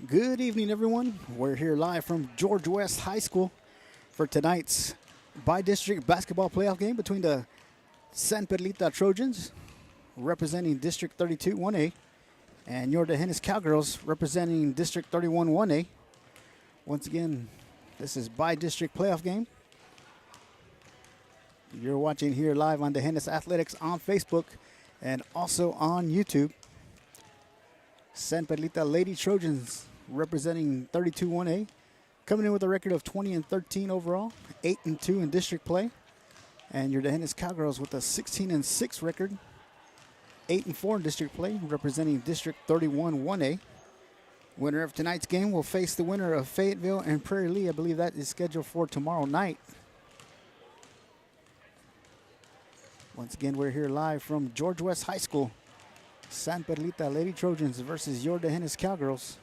Good evening, everyone. We're here live from George West High School for tonight's by-district basketball playoff game between the San Perlita Trojans, representing District 32 1A, and your Dehennis Cowgirls, representing District 31 1A. Once again, this is by-district playoff game. You're watching here live on Dehennis Athletics on Facebook and also on YouTube. San Perlita Lady Trojans representing 32 1A, coming in with a record of 20-13 overall, 8-2 in district play. And your Dehennis Cowgirls with a 16-6 record, 8-4 in district play, representing District 31 1A. Winner of tonight's game will face the winner of Fayetteville and Prairie Lee. I believe that is scheduled for tomorrow night. Once again, we're here live from George West High School. San Perlita Lady Trojans versus your Dehennis Cowgirls.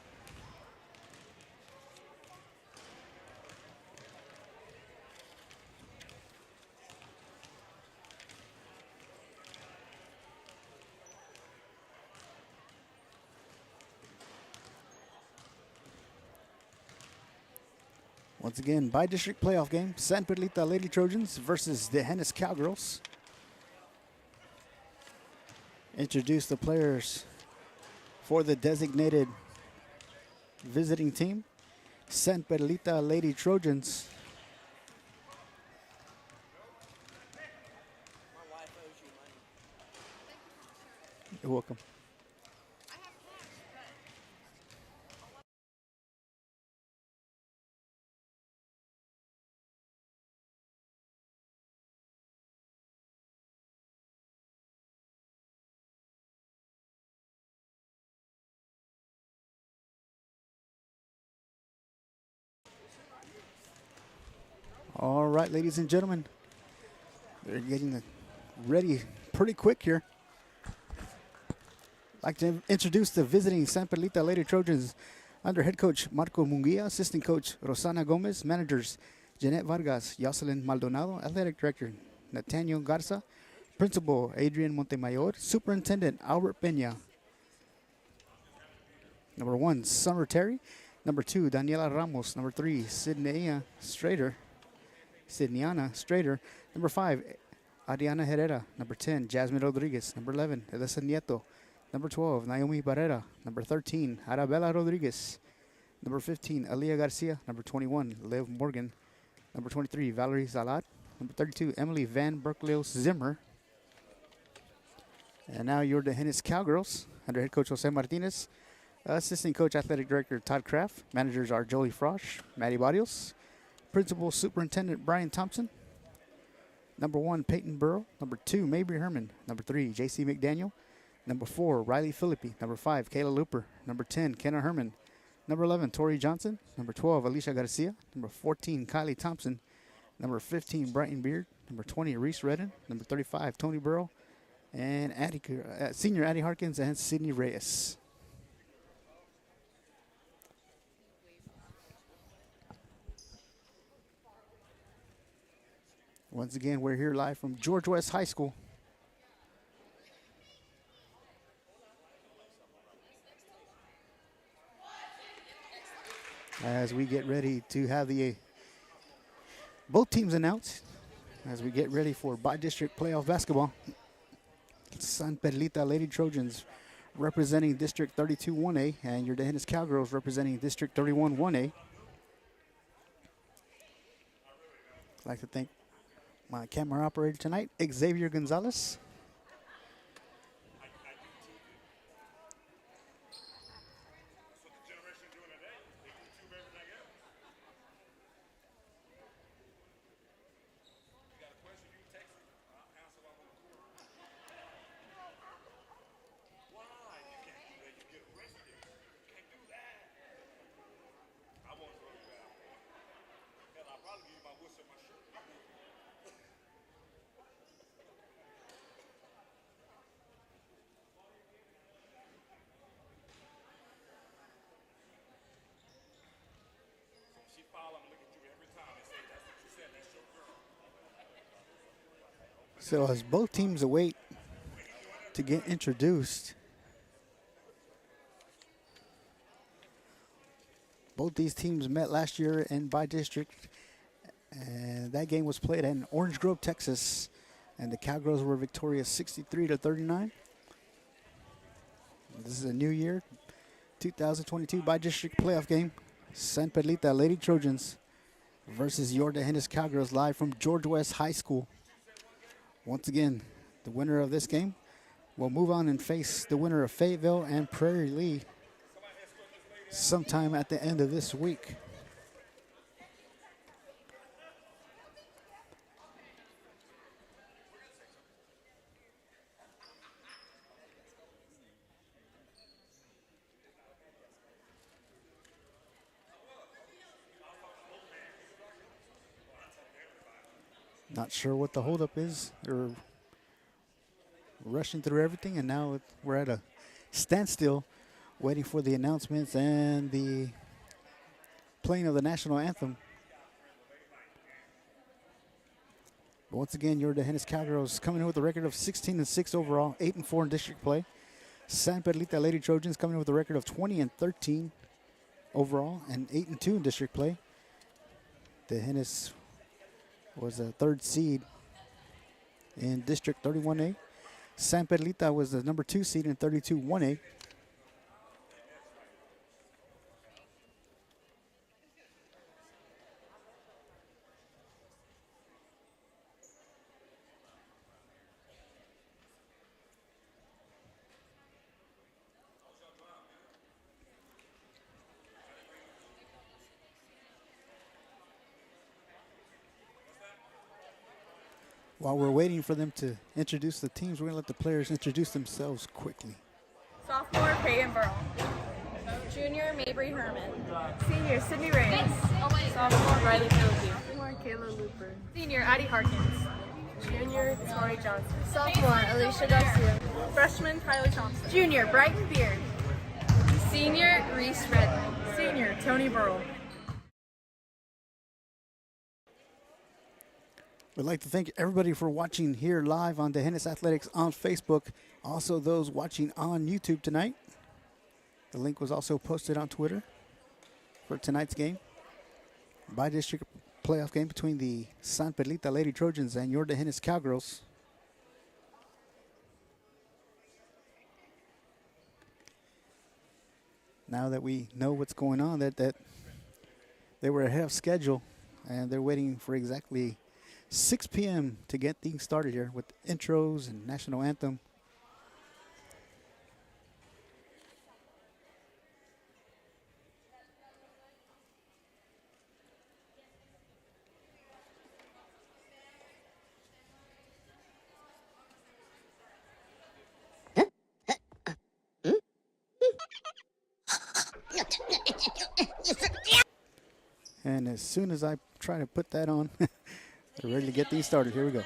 Once again, by-district playoff game, San Perlita Lady Trojans versus Dehennis Cowgirls. Introduce the players for the designated visiting team, San Perlita Lady Trojans. My wife owes you money. You're welcome. All right, ladies and gentlemen, they're getting ready pretty quick here. I'd like to introduce the visiting San Perlita Lady Trojans under head coach Marco Munguia, assistant coach Rosana Gomez, managers Jeanette Vargas, Jocelyn Maldonado, athletic director Nathaniel Garza, principal Adrian Montemayor, superintendent Albert Peña. Number 1, Summer Terry. Number 2, Daniela Ramos. Number 3, Sydneyana Strader. Number 5, Ariana Herrera. Number 10, Jasmine Rodriguez. Number 11, Elisa Nieto. Number 12, Naomi Barrera. Number 13, Arabella Rodriguez. Number 15, Alia Garcia. Number 21, Liv Morgan. Number 23, Valerie Zalat. Number 32, Emily Van Berkleos Zimmer. And now your Dehennis Cowgirls under head coach Jose Martinez. Assistant coach, athletic director Todd Kraft. Managers are Jolie Frosch, Maddie Barrios. Principal Superintendent Brian Thompson. Number 1, Peyton Burrow. Number 2, Mabry Herman. Number 3, J.C. McDaniel. Number 4, Riley Philippi. Number 5, Kayla Looper. Number 10, Kenna Herman. Number 11, Tori Johnson. Number 12, Alicia Garcia. Number 14, Kylie Thompson. Number 15, Brighton Beard. Number 20, Reese Redden. Number 35, Tony Burrow. And senior Addie Harkins and Sydney Reyes. Once again, we're here live from George West High School. As we get ready to have both teams announced, as we get ready for by-district playoff basketball. San Perlita Lady Trojans representing District 32 1A, and your Dehennis Cowgirls representing District 31 1A. I'd like to thank my camera operator tonight, Xavier Gonzalez. So as both teams await to get introduced, Both these teams met last year in by district, and that game was played in Orange Grove, Texas, and the Cowgirls were victorious 63-39. This is a new year, 2022 by district playoff game. San Perlita Lady Trojans versus York Hennis Cowgirls live from George West High School. Once again, the winner of this game will move on and face the winner of Fayetteville and Prairie Lee sometime at the end of this week. Not sure what the holdup is. They're rushing through everything, and now we're at a standstill waiting for the announcements and the playing of the national anthem. But once again, you're the Hennis Cowgirls coming in with a record of 16-6 overall, 8-4 in district play. San Perlita Lady Trojans coming in with a record of 20-13 overall and 8-2 in district play. The Hennis was a third seed in District 31A. San Perlita was the number 2 seed in 32-1A. While we're waiting for them to introduce the teams, we're going to let the players introduce themselves quickly. Sophomore, Peyton Burl. Junior, Mabry Herman. Senior, Sydney Reyes. Sophomore, Riley Philippi. Sophomore, Kayla Looper. Senior, Addie Harkins. Junior, Tori Johnson. Sophomore, Alicia Garcia. Freshman, Kylie Thompson. Junior, Brighton Beard. Senior, Reese Redmond. Senior, Tony Burl. We'd like to thank everybody for watching here live on the Hennis Athletics on Facebook. Also those watching on YouTube tonight. The link was also posted on Twitter for tonight's game. By district playoff game between the San Perlita Lady Trojans and York Hennis Cowgirls. Now that we know what's going on, that they were ahead of schedule, and they're waiting for exactly 6 p.m. to get things started here with intros and national anthem. And as soon as I try to put that on, they're ready to get these started. Here we go.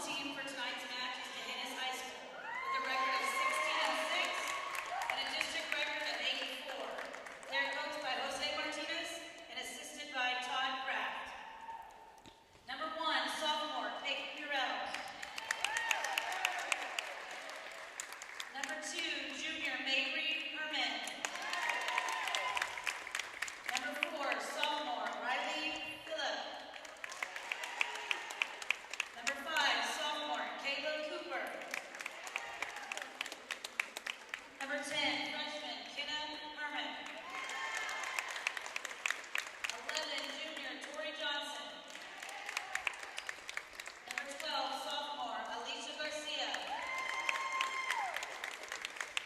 team for tonight's match is Dehennis High School with a record of 16-6 and a district record of 8-4. They're coached by Jose Martinez and assisted by Todd Kraft. Number 1, sophomore, Peyton Burrell. Number 2, junior, Mabry Herman. Number 4, sophomore, Riley Phillip. Number 5, sophomore, Kayla Cooper. Number 10, freshman, Kenna Herman. 11, junior, Tori Johnson. Number 12, sophomore, Alicia Garcia.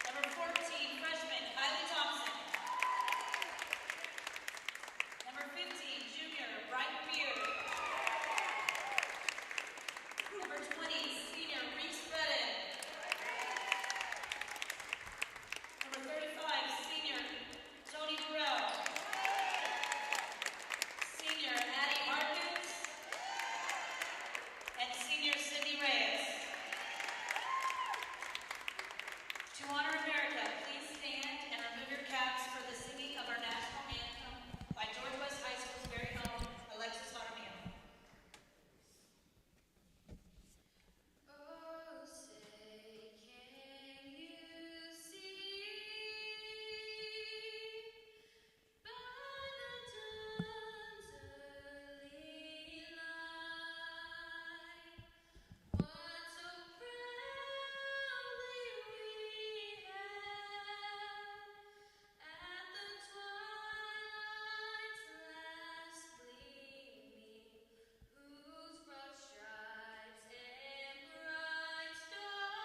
Number 14, freshman, Kylie Thompson. Number 15, junior, Brighton Beard. Number 20, senior, Reese Redden. Number 35, senior, Tony Burrell. Senior, Addie Harkins. And senior, Sydney Reyes. To honor America, please stand and remove your caps for the singing of our national anthem by George West High School's very own Alexis Jaramillo. Oh, say, can you see by the dawn's early light what so proudly we hailed at the twilight's last gleaming, whose broad stripes and bright stars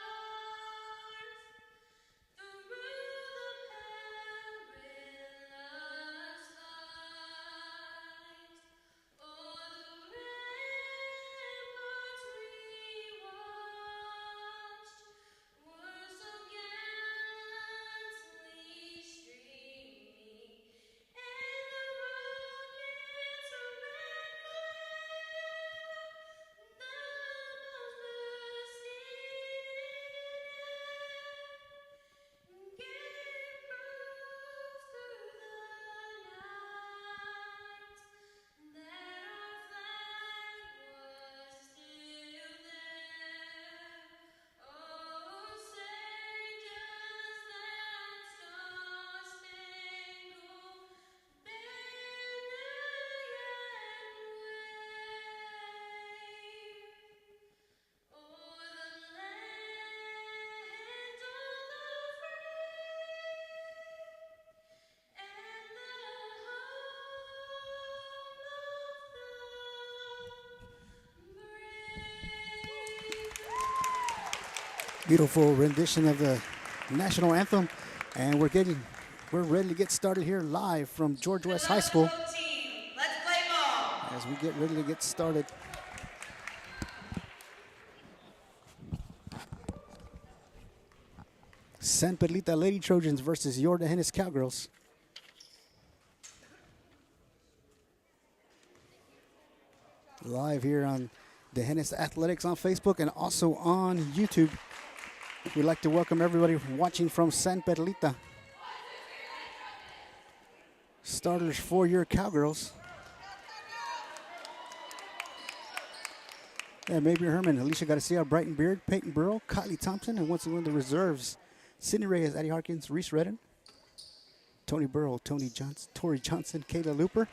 through the perilous fight o'er the ramparts we watched were so gallantly streaming, and the rocket's red glare, the bombs bursting in air, gave proof through the night that our flag was still there. Oh, say does that star-spangled banner yet wave o'er the land of the free and the home of the brave. Beautiful rendition of the national anthem, and we're ready to get started here live from George West High School Team, let's play ball. as we get ready to get started. San Perlita Lady Trojans versus your Dehennis Cowgirls. Live here on Dehennis Athletics on Facebook and also on YouTube. We'd like to welcome everybody watching from San Perlita. Starters for your Cowgirls. Yeah, Mabry Herman, Alicia Garcia, Brighton Beard, Peyton Burrow, Kylie Thompson, and once again the reserves, Sydney Reyes, Addie Harkins, Reese Redden, Tony Burrow, Tori Johnson, Kayla Looper,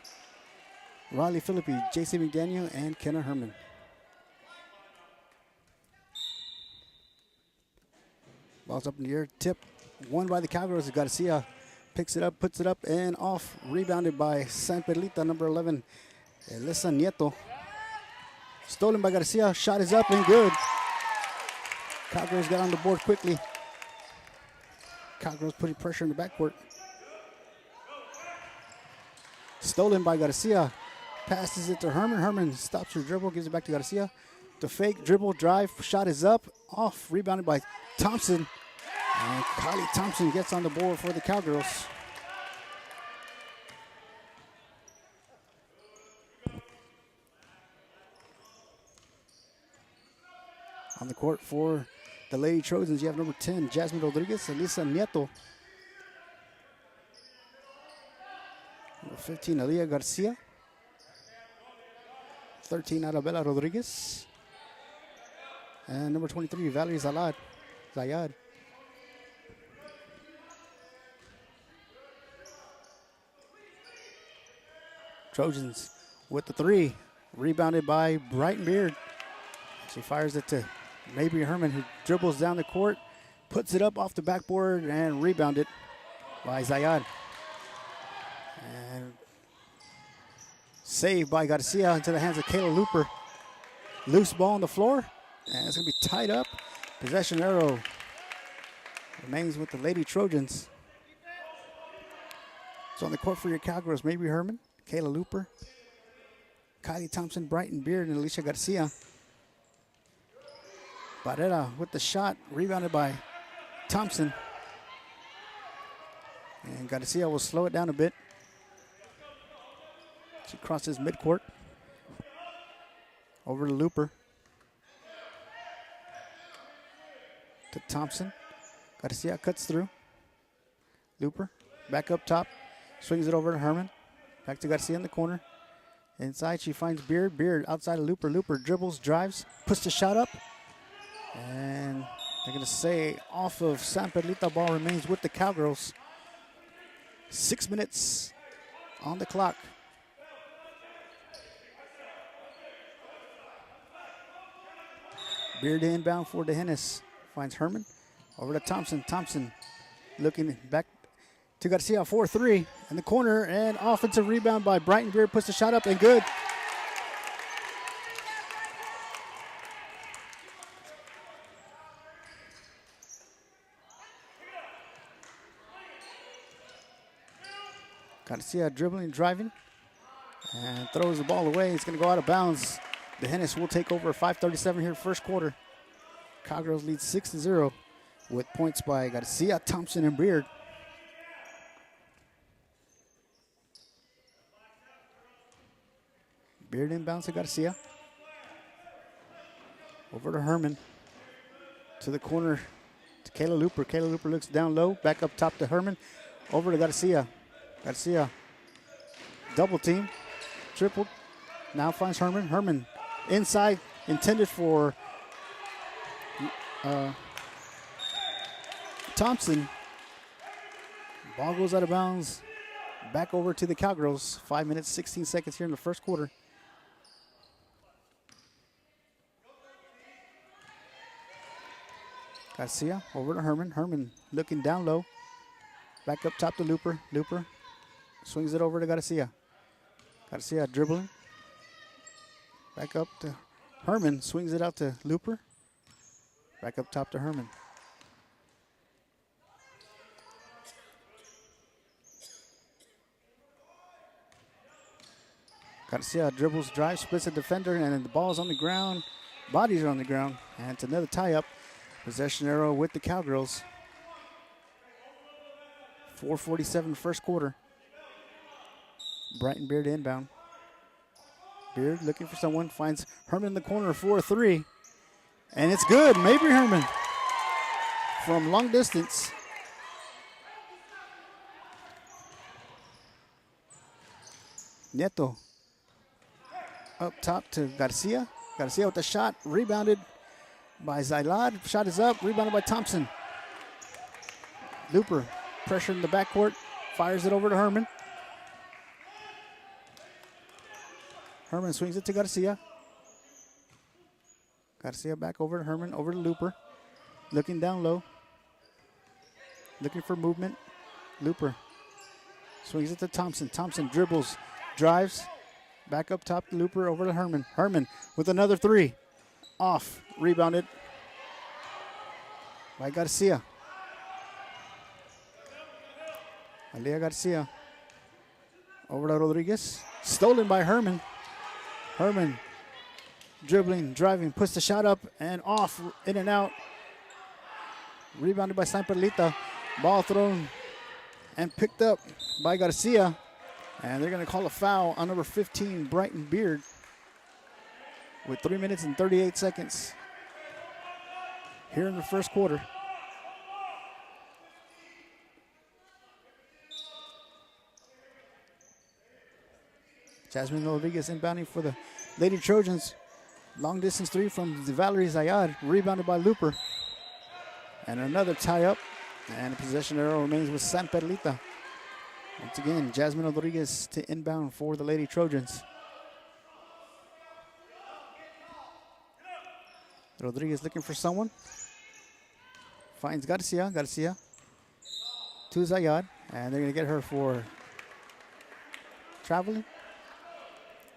Riley Philippi, J.C. McDaniel, and Kenna Herman. Ball's up in the air, tip, won by the Cowgirls. Garcia picks it up, puts it up, and off. Rebounded by San Perlita, number 11, Elisa Nieto. Stolen by Garcia, shot is up and good. Cowgirls got on the board quickly. Cowgirls putting pressure in the backcourt. Stolen by Garcia. Passes it to Herman. Herman stops her dribble, gives it back to Garcia. The fake dribble drive, shot is up, off, rebounded by Thompson. And Kylie Thompson gets on the board for the Cowgirls. On the court for the Lady Trojans, you have number 10, Jasmine Rodriguez, Elisa Nieto. Number 15, Alia Garcia. 13, Arabella Rodriguez. And number 23, Valerie Zayad. Trojans with the three, rebounded by Brighton Beard. She fires it to Mabry Herman, who dribbles down the court, puts it up off the backboard, and rebounded by Zayad. And saved by Garcia into the hands of Kayla Looper. Loose ball on the floor, and it's going to be tied up. Possession arrow remains with the Lady Trojans. So on the court for your Cowgirls, Mabry Herman, Kayla Looper, Kylie Thompson, Brighton Beard, and Alicia Garcia. Barrera with the shot, rebounded by Thompson. And Garcia will slow it down a bit. She crosses midcourt. Over to Looper. To Thompson. Garcia cuts through. Looper back up top. Swings it over to Herman. Back to Garcia in the corner. Inside she finds Beard. Beard outside of Looper. Looper dribbles, drives, puts the shot up. And they're going to say off of San Perlita. Ball remains with the Cowgirls. 6 minutes on the clock. Beard inbound for DeHennis. Finds Herman. Over to Thompson. Thompson looking back to Garcia. 4-3 in the corner. And offensive rebound by Brighton. Beard puts the shot up and good. Garcia dribbling, driving, and throws the ball away. It's going to go out of bounds. DeHennis will take over. 5:37 here, first quarter. Cowgirls lead 6-0 with points by Garcia, Thompson, and Beard. Beard inbounds to Garcia. Over to Herman. To the corner to Kayla Looper. Kayla Looper looks down low. Back up top to Herman. Over to Garcia. Garcia, double team, tripled, now finds Herman. Herman inside, intended for Thompson. Ball goes out of bounds, back over to the Cowgirls. 5 minutes, 16 seconds here in the first quarter. Garcia over to Herman. Herman looking down low, back up top to Looper. Looper swings it over to Garcia. Garcia dribbling. Back up to Herman. Swings it out to Looper. Back up top to Herman. Garcia dribbles, drives, splits a defender, and then the ball's on the ground. Bodies are on the ground. And it's another tie-up. Possession arrow with the Cowgirls. 4:47 first quarter. Brighton Beard inbound. Beard looking for someone, finds Herman in the corner, 4-3. And it's good. Mabry Herman from long distance. Nieto up top to Garcia. Garcia with the shot, rebounded by Zaylad. Shot is up, rebounded by Thompson. Looper pressure in the backcourt, fires it over to Herman. Herman swings it to Garcia. Garcia back over to Herman, over to Looper. Looking down low. Looking for movement. Looper swings it to Thompson. Thompson dribbles, drives. Back up top to Looper, over to Herman. Herman with another three. Off, rebounded by Garcia. Alia Garcia over to Rodriguez. Stolen by Herman. Herman dribbling, driving, puts the shot up and off, in and out. Rebounded by San Perlita. Ball thrown and picked up by Garcia. And they're going to call a foul on number 15, Brighton Beard, with 3 minutes and 38 seconds. here in the first quarter. Jasmine Rodriguez inbounding for the Lady Trojans. Long distance three from Valerie Zayad, rebounded by Looper. And another tie up, and the possession arrow remains with San Perlita. Once again, Jasmine Rodriguez to inbound for the Lady Trojans. Rodriguez looking for someone. Finds Garcia. Garcia to Zayad, and they're going to get her for traveling.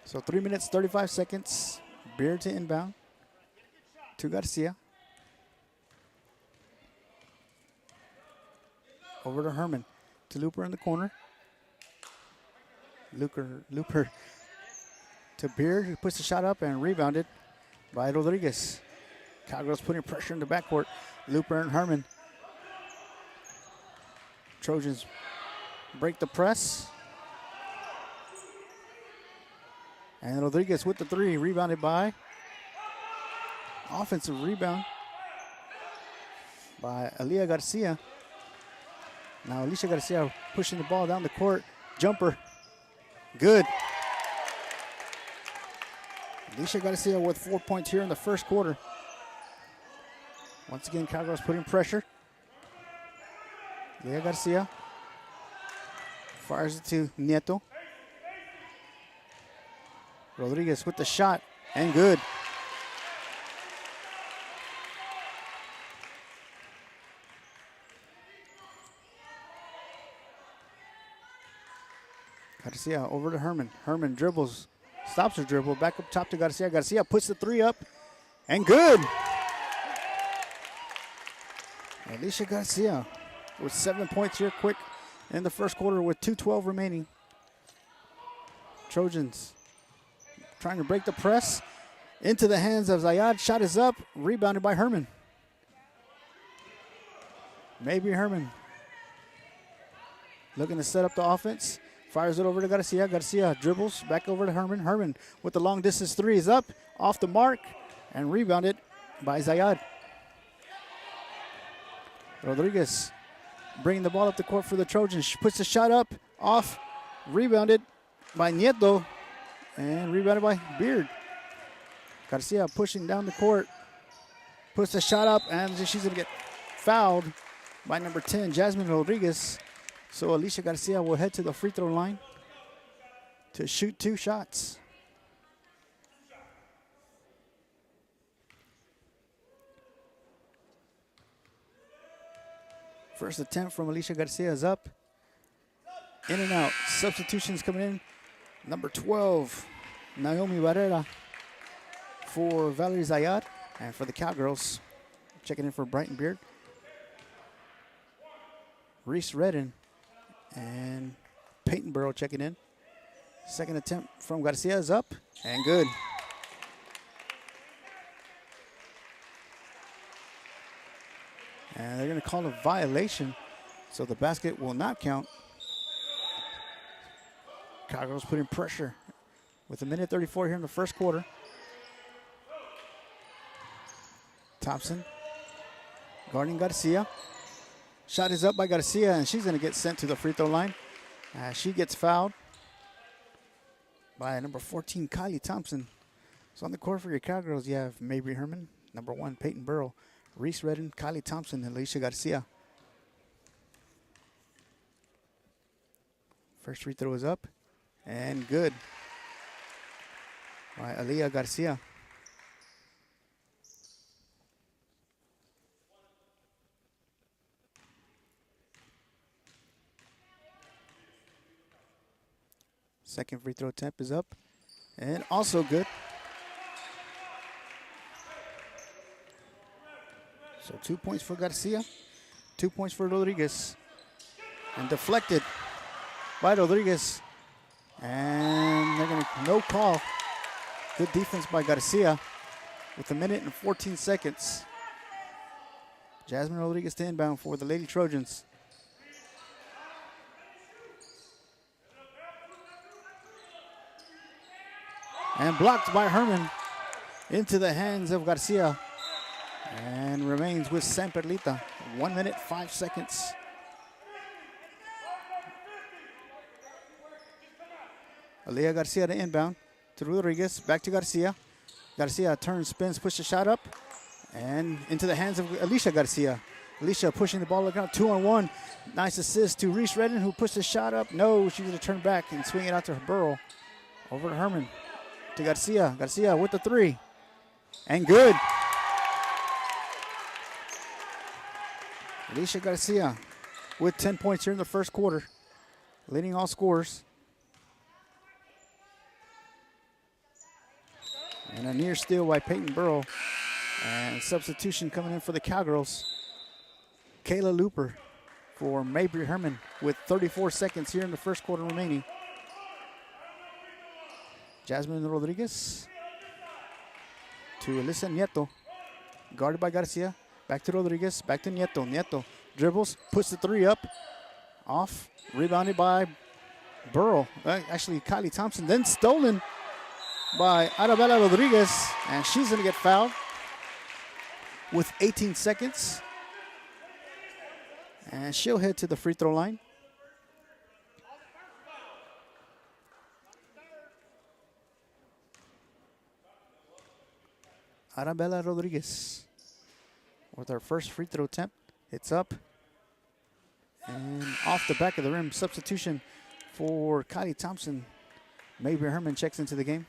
So 3 minutes, 35 seconds. Beard to inbound to Garcia. Over to Herman. To Looper in the corner. Looper to Beard, who puts the shot up and rebounded by Rodriguez. Cowgirls putting pressure in the backcourt. Looper and Herman. Trojans break the press. And Rodriguez with the three, rebounded by. Offensive rebound by Alicia Garcia. Now Alicia Garcia pushing the ball down the court. Jumper. Good. Alicia Garcia with 4 points here in the first quarter. Once again, Cowgirls putting pressure. Alicia Garcia fires it to Nieto. Rodriguez with the shot, and good. Garcia over to Herman. Herman dribbles, stops her dribble, back up top to Garcia. Garcia puts the three up, and good. Alicia Garcia with 7 points here quick in the first quarter with 2:12 remaining. Trojans trying to break the press into the hands of Zayad. Shot is up, rebounded by Herman. Maybe Herman looking to set up the offense. Fires it over to Garcia. Garcia dribbles back over to Herman. Herman with the long distance three is up, off the mark, and rebounded by Zayad. Rodriguez bringing the ball up the court for the Trojans. She puts the shot up, off, rebounded by Nieto, and rebounded by Beard. Garcia pushing down the court, puts the shot up, and she's going to get fouled by number 10, Jasmine Rodriguez. So Alicia Garcia will head to the free throw line to shoot 2 shots. First attempt from Alicia Garcia is up. In and out. Substitutions coming in. Number 12, Naomi Barrera for Valerie Zayad. And for the Cowgirls, checking in for Brighton Beard, Reese Redden and Peyton Burrow checking in. Second attempt from Garcia is up and good. And they're going to call a violation, so the basket will not count. Cowgirls putting pressure with 1:34 here in the first quarter. Thompson guarding Garcia. Shot is up by Garcia, and she's going to get sent to the free throw line. She gets fouled by number 14, Kylie Thompson. So on the court for your Cowgirls, you have Mabry Herman, number 1, Peyton Burrow, Reese Redden, Kylie Thompson, and Alicia Garcia. First free throw is up and good by Alicia Garcia. Second free throw attempt is up and also good. So 2 points for Garcia, 2 points for Rodriguez. And deflected by Rodriguez. And they're going to no call. Good defense by Garcia with 1:14 seconds. Jasmine Rodriguez to inbound for the Lady Trojans. And blocked by Herman into the hands of Garcia. And remains with San Perlita. 1 minute, 5 seconds. Aaliyah Garcia to inbound. To Rodriguez, back to Garcia. Garcia turns, spins, pushes the shot up. And into the hands of Alicia Garcia. Alicia pushing the ball out, 2-on-1. Nice assist to Reese Redden, who pushed the shot up. No, she's going to turn back and swing it out to Burrow. Over to Herman. To Garcia. Garcia with the three. And good. Alicia Garcia with 10 points here in the first quarter. Leading all scorers. And a near steal by Peyton Burrow. And substitution coming in for the Cowgirls. Kayla Looper for Mabry Herman with 34 seconds here in the first quarter remaining. Jasmine Rodriguez to Alyssa Nieto. Guarded by Garcia. Back to Rodriguez. Back to Nieto. Nieto dribbles. Puts the three up. Off. Rebounded by Burrow. Actually, Kylie Thompson. Then stolen by Arabella Rodriguez. And she's going to get fouled with 18 seconds. And she'll head to the free throw line. Arabella Rodriguez with our first free throw attempt. It's up. And off the back of the rim. Substitution for Kylie Thompson. Mabry Herman checks into the game.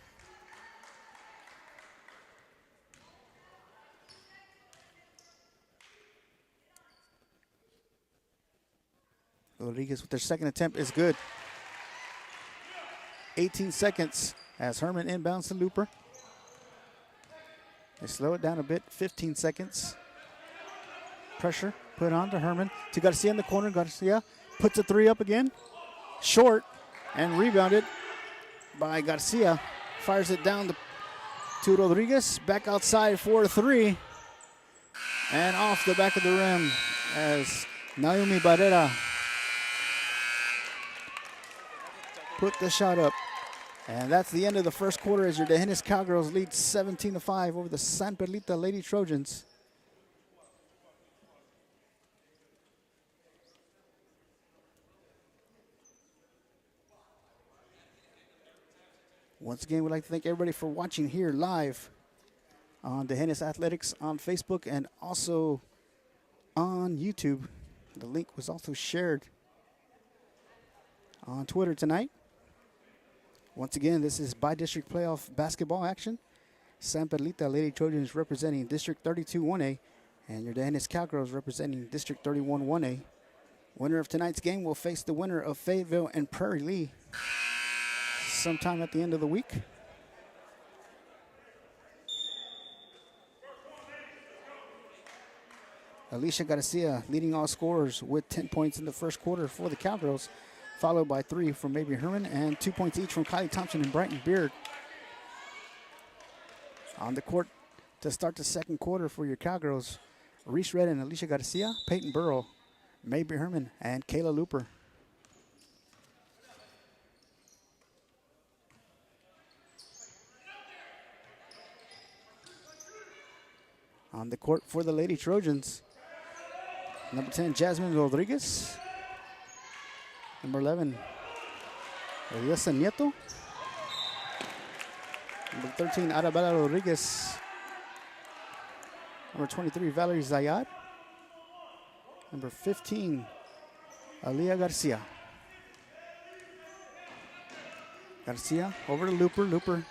Rodriguez with their second attempt is good. 18 seconds as Herman inbounds to Looper. They slow it down a bit, 15 seconds. Pressure put on to Herman. To Garcia in the corner. Garcia puts a three up again. Short and rebounded by Garcia. Fires it down to Rodriguez. Back outside for a three. And off the back of the rim as Naomi Barrera put the shot up. And that's the end of the first quarter as your Dejenes Cowgirls lead 17-5 over the San Perlita Lady Trojans. Once again, we'd like to thank everybody for watching here live on Dejenes Athletics on Facebook and also on YouTube. The link was also shared on Twitter tonight. Once again, this is by-district playoff basketball action. San Perlita Lady Trojans representing District 32 1A, and your Dejenes Cowgirls representing District 31 1A. Winner of tonight's game will face the winner of Fayetteville and Prairie Lee sometime at the end of the week. Alicia Garcia leading all scorers with 10 points in the first quarter for the Cowgirls, followed by 3 from Mabry Herman and 2 points each from Kylie Thompson and Brighton Beard. On the court to start the second quarter for your Cowgirls, Reese Redden, Alicia Garcia, Peyton Burrow, Mabry Herman, and Kayla Looper. On the court for the Lady Trojans, number 10, Jasmine Rodriguez. Number 11, Elisa Nieto. Number 13, Arabella Rodriguez. Number 23, Valerie Zayad. Number 15, Aliyah Garcia. Garcia over to Looper. Looper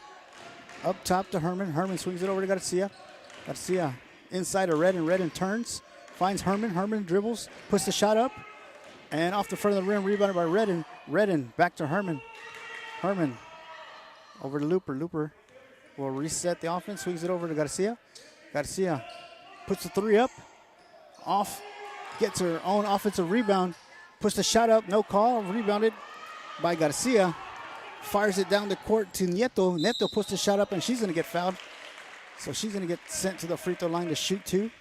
up top to Herman. Herman swings it over to Garcia. Garcia inside of Redden. Redden turns, finds Herman. Herman dribbles, puts the shot up. And off the front of the rim, rebounded by Redden. Redden back to Herman. Herman over to Looper. Looper will reset the offense, swings it over to Garcia. Garcia puts the three up. Off, gets her own offensive rebound. Puts the shot up, no call. Rebounded by Garcia. Fires it down the court to Nieto. Nieto puts the shot up, and she's going to get fouled. So she's going to get sent to the free throw line to shoot two.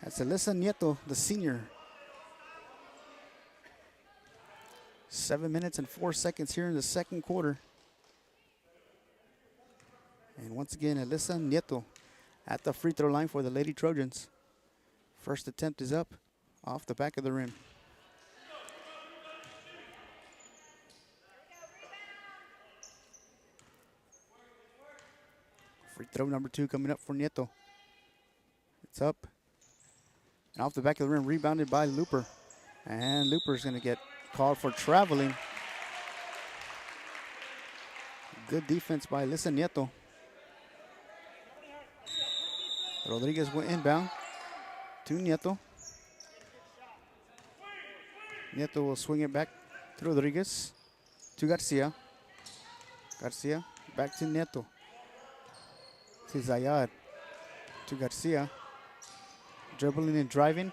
That's Alyssa Nieto, the senior. 7 minutes and 4 seconds here in the second quarter. And once again, Alyssa Nieto at the free throw line for the Lady Trojans. First attempt is up off the back of the rim. Free throw number 2 coming up for Nieto. It's up. And off the back of the rim, rebounded by Looper. And Looper's going to get called for traveling. Good defense by Alyssa Nieto. Rodriguez went inbound to Nieto. Nieto will swing it back to Rodriguez, to Garcia. Garcia back to Nieto. To Zayad, to Garcia. Dribbling and driving.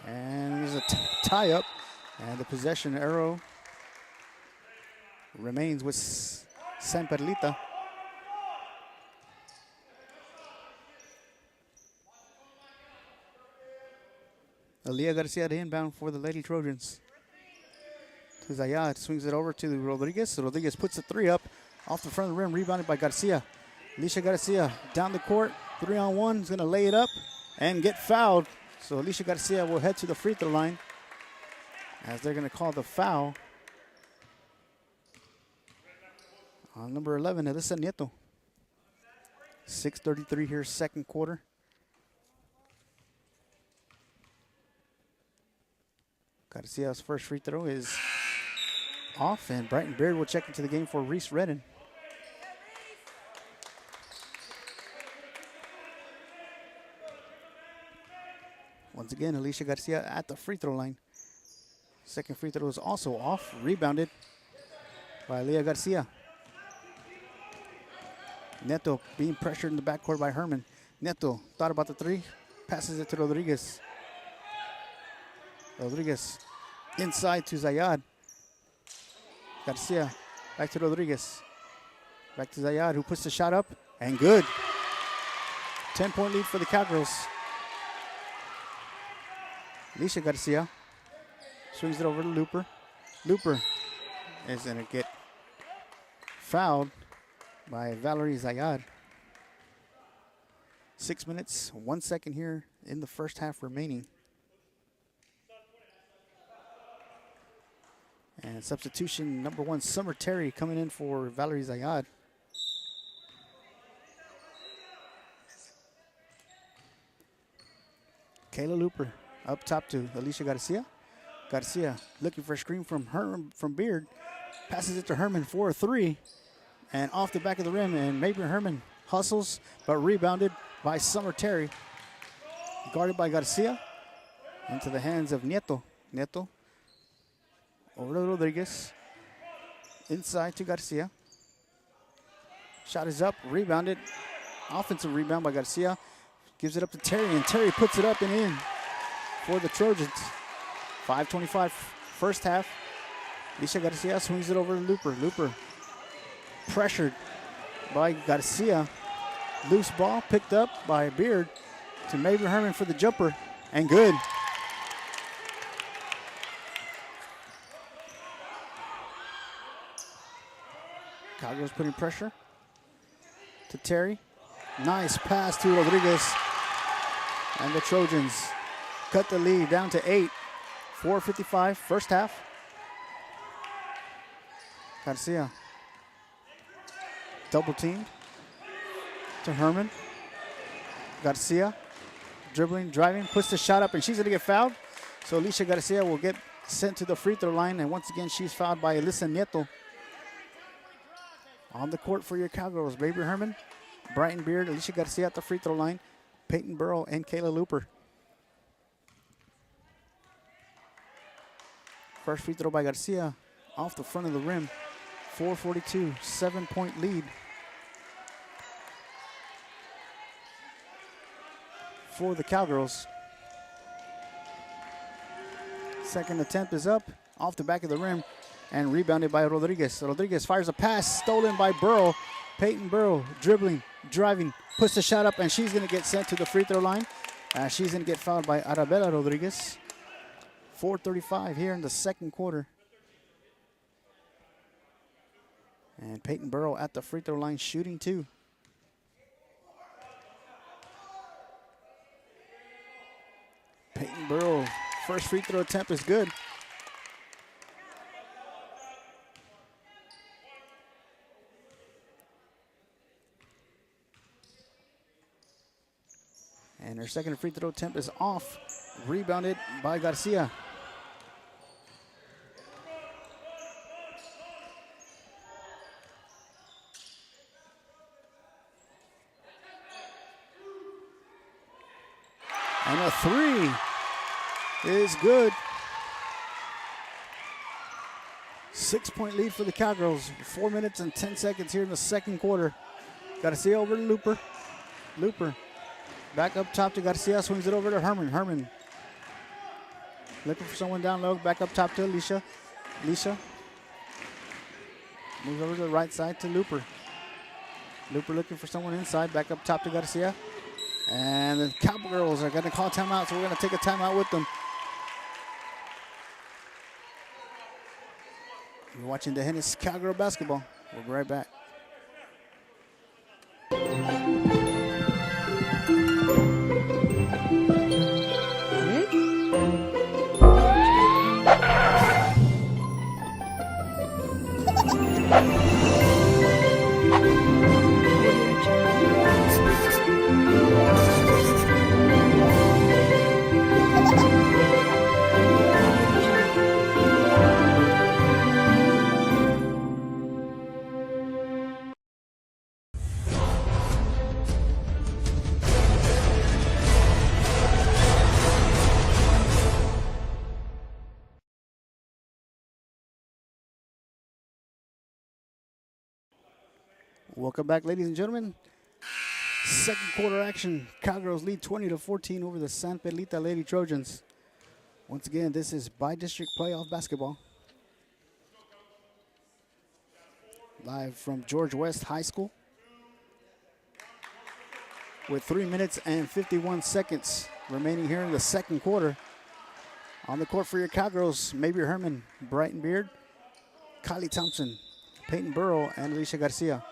And there's a tie up. And the possession arrow remains with San Perlita. Aaliyah Garcia to inbound for the Lady Trojans. To Zayad, swings it over to Rodriguez. Rodriguez puts a 3 up off the front of the rim, rebounded by Garcia. Alicia Garcia down the court, 3-on-1, is going to lay it up and get fouled. So Alicia Garcia will head to the free throw line as they're going to call the foul on number 11, Alyssa Nieto. 6:33 here, second quarter. Garcia's first free throw is off, and Brighton Beard will check into the game for Reese Redden. Once again, Alicia Garcia at the free throw line. Second free throw is also off, rebounded by Leah Garcia. Neto being pressured in the backcourt by Herman. Neto thought about the 3, passes it to Rodriguez. Rodriguez inside to Zayad. Garcia back to Rodriguez. Back to Zayad, who puts the shot up, and good. 10-point lead for the Cowgirls. Alicia Garcia swings it over to Looper. Looper is going to get fouled by Valerie Zayad. 6 minutes, 1 second here in the first half remaining. And substitution number 1, Summer Terry coming in for Valerie Zayad. Kayla Looper up top to Alicia Garcia. Garcia looking for a screen from Beard. Passes it to Herman for a 3. And off the back of the rim, and maybe Herman hustles, but rebounded by Summer Terry. Guarded by Garcia. Into the hands of Nieto. Nieto over to Rodriguez. Inside to Garcia. Shot is up, rebounded. Offensive rebound by Garcia. Gives it up to Terry, and Terry puts it up and in for the Trojans. 5:25 first half. Alicia Garcia swings it over to Looper. Looper pressured by Garcia. Loose ball picked up by Beard to Mabry Herman for the jumper, and good. Cowgirls putting pressure to Terry. Nice pass to Rodriguez. And the Trojans cut the lead down to 8. 4:55 first half. Garcia double teamed to Herman. Garcia dribbling, driving, puts the shot up, and she's going to get fouled. So Alicia Garcia will get sent to the free throw line, and once again she's fouled by Alyssa Nieto. On the court for your Cowgirls, Mabry Herman, Brighton Beard, Alicia Garcia at the free throw line, Peyton Burrow, and Kayla Looper. First free throw by Garcia off the front of the rim. 4:42, 7-point lead for the Cowgirls. Second attempt is up, off the back of the rim, and rebounded by Rodriguez. Rodriguez fires a pass, stolen by Burrow. Peyton Burrow dribbling, driving, puts the shot up, and she's going to get sent to the free throw line. She's going to get fouled by Arabella Rodriguez. 4:35 here in the second quarter. And Peyton Burrow at the free throw line shooting 2. Peyton Burrow, first free throw attempt is good. And her second free throw attempt is off. Rebounded by Garcia. And a three is good. 6-point lead for the Cowgirls. 4 minutes and 10 seconds here in the second quarter. Garcia over to Looper. Looper back up top to Garcia, swings it over to Herman. Herman looking for someone down low, back up top to Alicia. Alicia moves over to the right side to Looper. Looper looking for someone inside, back up top to Garcia. And the Cowgirls are going to call timeout, so we're going to take a timeout with them. You're watching the Hennis Cowgirl basketball. We'll be right back. Welcome back, ladies and gentlemen. Second quarter action. Cowgirls lead 20-14 over the San Perlita Lady Trojans. Once again, this is by-district playoff basketball. Live from George West High School. With 3 minutes and 51 seconds remaining here in the second quarter. On the court for your Cowgirls, Mabry Herman, Brighton Beard, Kylie Thompson, Peyton Burrow, and Alicia Garcia.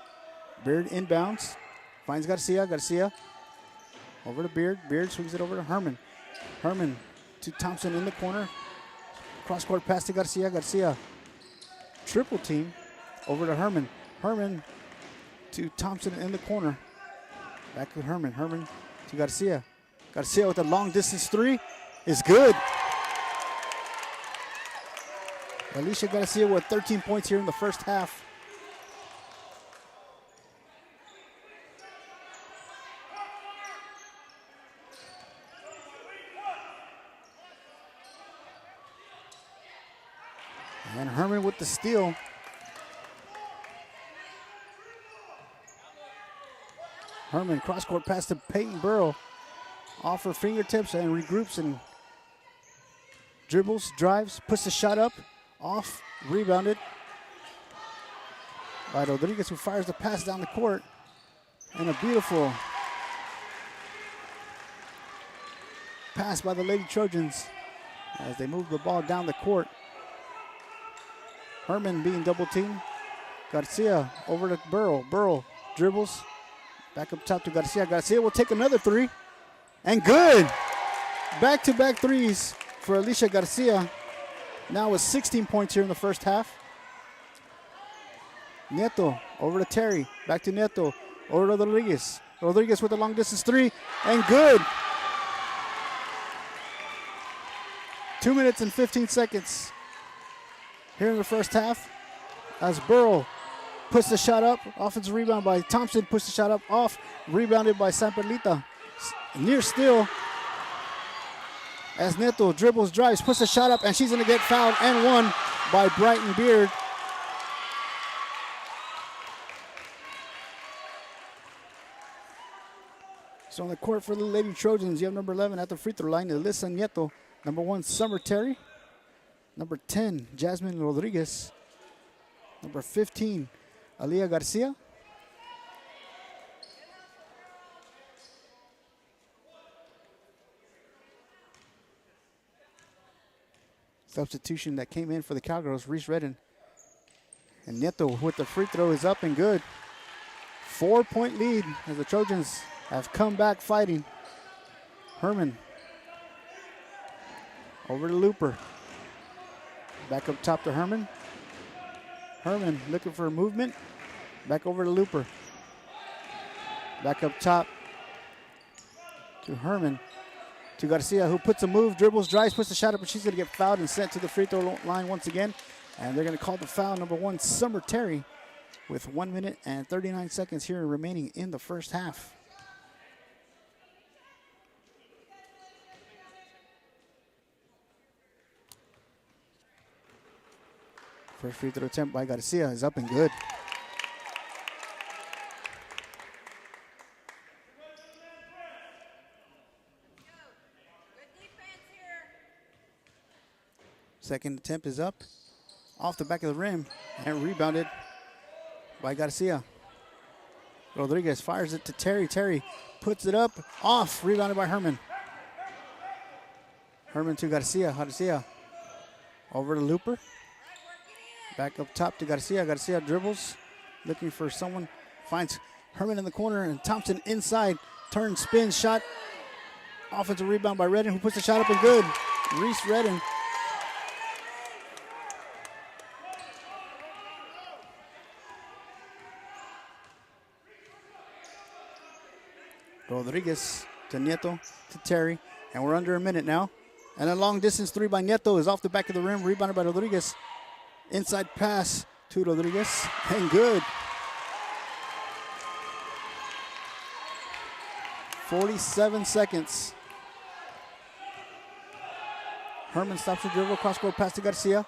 Beard inbounds, finds Garcia. Garcia over to Beard. Beard swings it over to Herman. Herman to Thompson in the corner. Cross-court pass to Garcia. Garcia triple team over to Herman. Herman to Thompson in the corner. Back to Herman. Herman to Garcia. Garcia with a long-distance three is good. Alicia Garcia with 13 points here in the first half. And Herman with the steal. Herman cross-court pass to Peyton Burrow. Off her fingertips and regroups and dribbles, drives, puts the shot up. Off, rebounded by Rodriguez, who fires the pass down the court. And a beautiful pass by the Lady Trojans as they move the ball down the court. Herman being double teamed. Garcia over to Burrow. Burrow dribbles. Back up top to Garcia. Garcia will take another three. And good. Back-to-back threes for Alicia Garcia. Now with 16 points here in the first half. Nieto over to Terry. Back to Nieto. Over to Rodriguez. Rodriguez with a long distance three. And good. 2 minutes and 15 seconds here in the first half as Burrow puts the shot up. Offensive rebound by Thompson. Puts the shot up off. Rebounded by San Perlita. Near steal. As Neto dribbles, drives, puts the shot up, and she's going to get fouled and won by Brighton Beard. So on the court for the Lady Trojans, you have number 11 at the free throw line, Alyssa Nieto. Number 1, Summer Terry. Number 10, Jasmine Rodriguez. Number 15, Alia Garcia. Substitution that came in for the Cowgirls, Reese Redden. And Nieto with the free throw is up and good. 4-point lead as the Trojans have come back fighting. Herman Over to Looper. Back up top to Herman. Herman looking for movement. Back over to Looper. Back up top to Herman. To Garcia, who puts a move, dribbles, drives, puts the shot up, but she's going to get fouled and sent to the free throw line once again. And they're going to call the foul, number 1, Summer Terry, with 1 minute and 39 seconds here remaining in the first half. First free throw attempt by Garcia is up and good. Second attempt is up, off the back of the rim, and rebounded by Garcia. Rodriguez fires it to Terry. Terry puts it up, off, rebounded by Herman. Herman to Garcia. Garcia over to Looper. Back up top to Garcia. Garcia dribbles, looking for someone. Finds Herman in the corner, and Thompson inside. Turn, spin, shot. Offensive rebound by Redden, who puts the shot up and good. Reese Redden. Rodriguez to Nieto to Terry, and we're under a minute now. And a long distance three by Nieto is off the back of the rim, rebounded by Rodriguez. Inside pass to Rodriguez, and good. 47 seconds. Herman stops the dribble, cross-court pass to Garcia.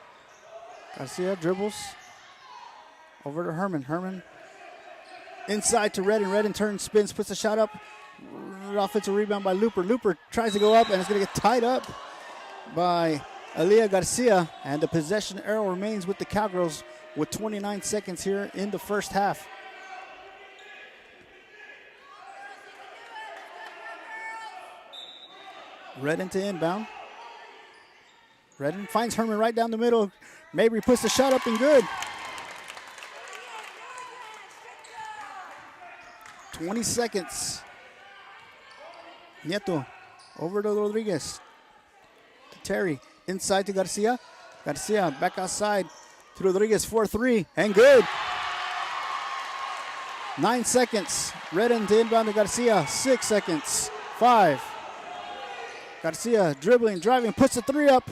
Garcia dribbles over to Herman. Herman inside to Redden. Redden turns, spins, puts the shot up. Offensive rebound by Looper. Looper tries to go up, and it's going to get tied up by Aaliyah Garcia, and the possession arrow remains with the Cowgirls with 29 seconds here in the first half. Redden to inbound. Redden finds Herman right down the middle. Mabry puts the shot up and good. 20 seconds. Nieto over to Rodriguez. To Terry. Inside to Garcia. Garcia back outside to Rodriguez. 4-3 and good. 9 seconds. Redden to inbound to Garcia. 6 seconds. 5. Garcia dribbling, driving, puts the three up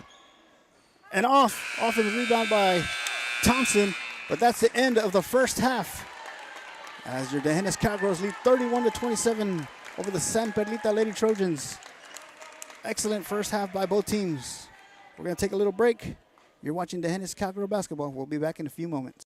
and off. Offensive rebound by Thompson, but that's the end of the first half, as your Tejenes Cowgirls lead 31-27 over the San Perlita Lady Trojans. Excellent first half by both teams. We're going to take a little break. You're watching Tejenes Cowgirl basketball. We'll be back in a few moments.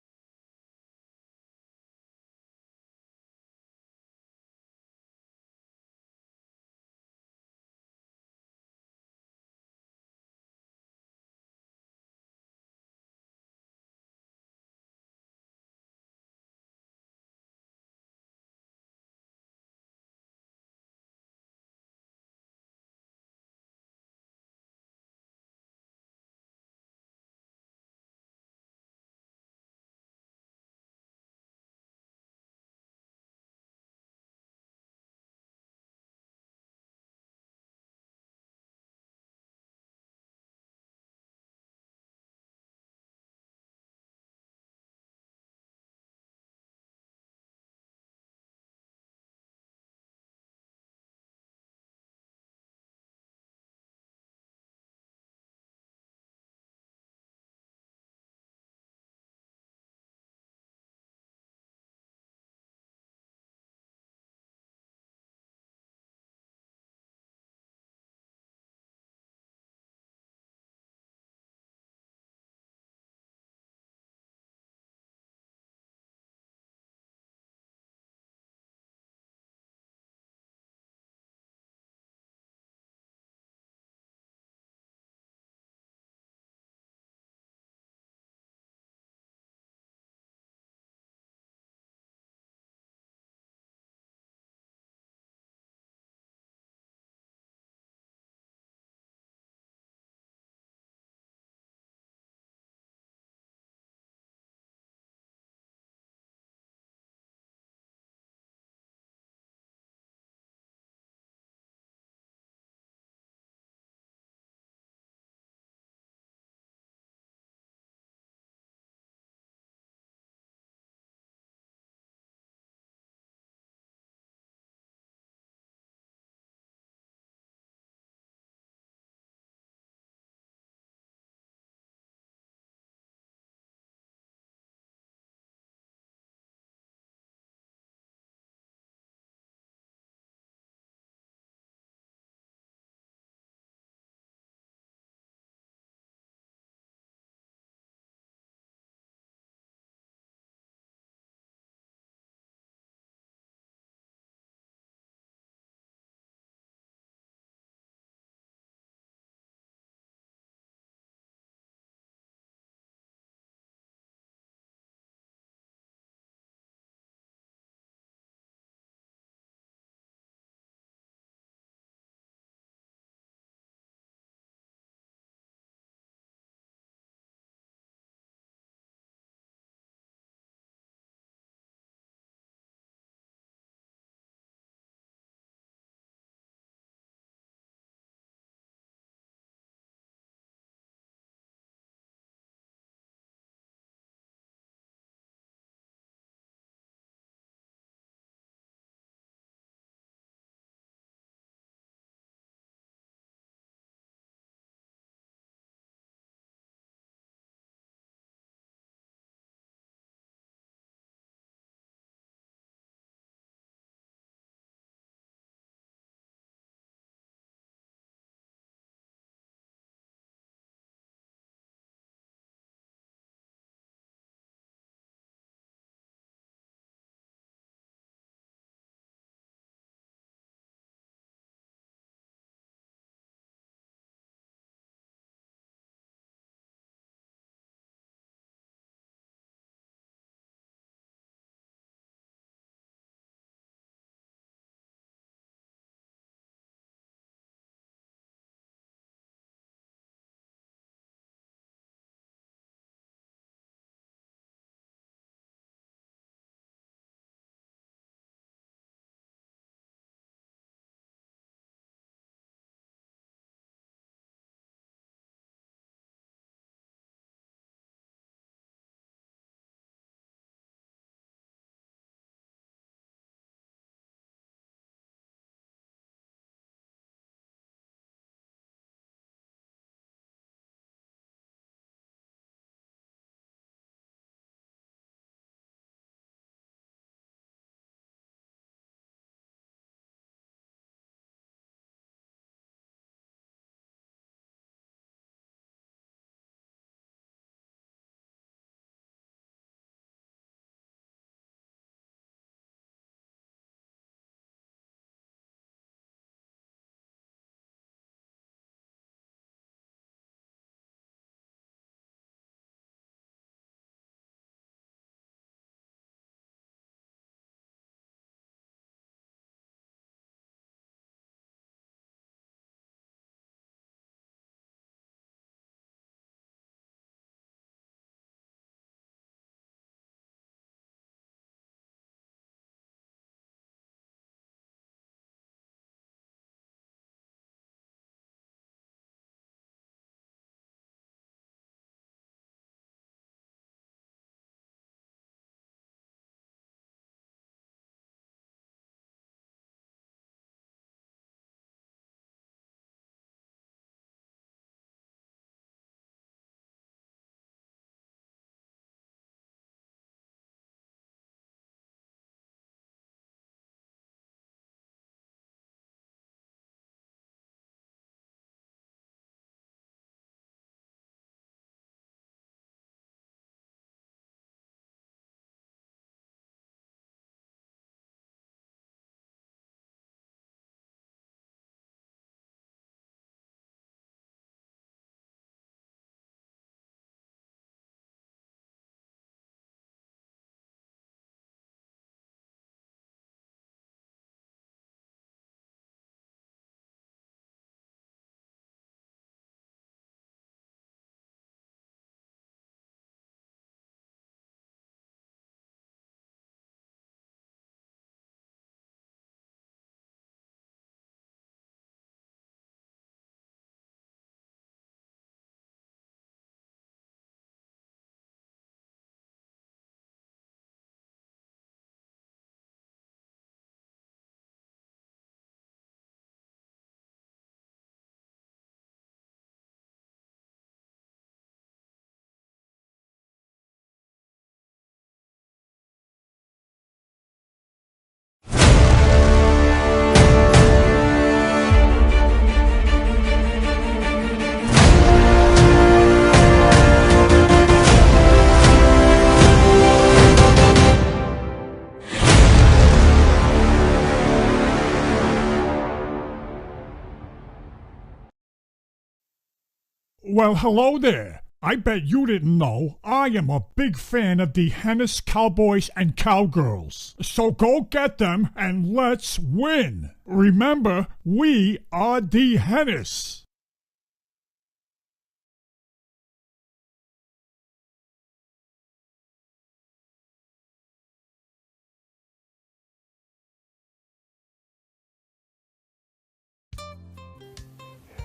Well, hello there. I bet you didn't know I am a big fan of the Hennis Cowboys and Cowgirls. So go get them and let's win. Remember, we are the Hennis.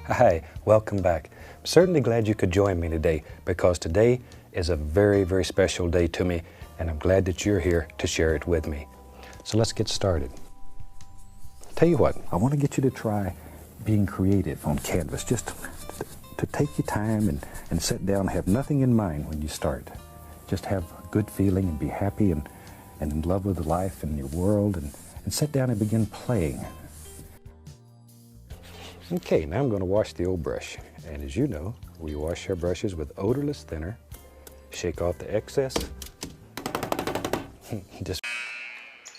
Hi, welcome back. I'm certainly glad you could join me today because today is a very, very special day to me, and I'm glad that you're here to share it with me. So let's get started. Tell you what, I want to get you to try being creative on canvas, just to take your time and sit down and have nothing in mind when you start. Just have a good feeling and be happy and in love with life and your world, and sit down and begin playing. Okay, now I'm going to wash the old brush. And as you know, we wash our brushes with odorless thinner. Shake off the excess. Just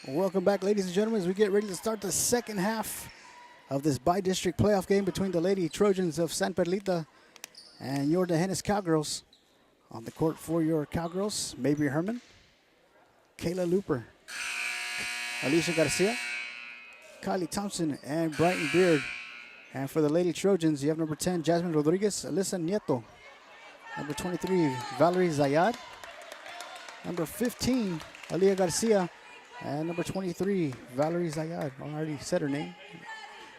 Welcome back, ladies and gentlemen, as we get ready to start the second half of this bi-district playoff game between the Lady Trojans of San Perlita and your Hennis Cowgirls. On the court for your Cowgirls, Mabry Herman, Kayla Looper, Alicia Garcia, Kylie Thompson, and Brighton Beard. And for the Lady Trojans, you have number 10, Jasmine Rodriguez, Alyssa Nieto. Number 23, Valerie Zayad. Number 15, Alia Garcia. And number 23, Valerie Zayad. I already said her name.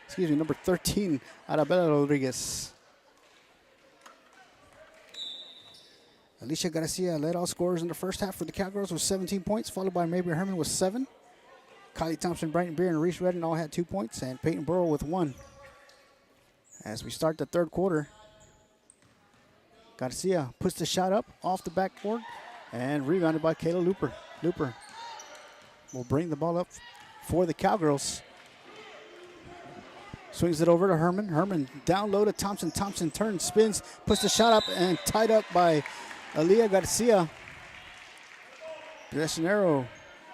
Excuse me, number 13, Arabella Rodriguez. Alicia Garcia led all scorers in the first half for the Cowgirls with 17 points, followed by Mabry Herman with 7. Kylie Thompson, Brighton Beard, and Reese Redden all had 2 points, and Peyton Burrow with 1. As we start the third quarter, Garcia puts the shot up off the backboard and rebounded by Kayla Looper. Looper will bring the ball up for the Cowgirls. Swings it over to Herman. Herman down low to Thompson. Thompson turns, spins, puts the shot up, and tied up by Alia Garcia. Possession arrow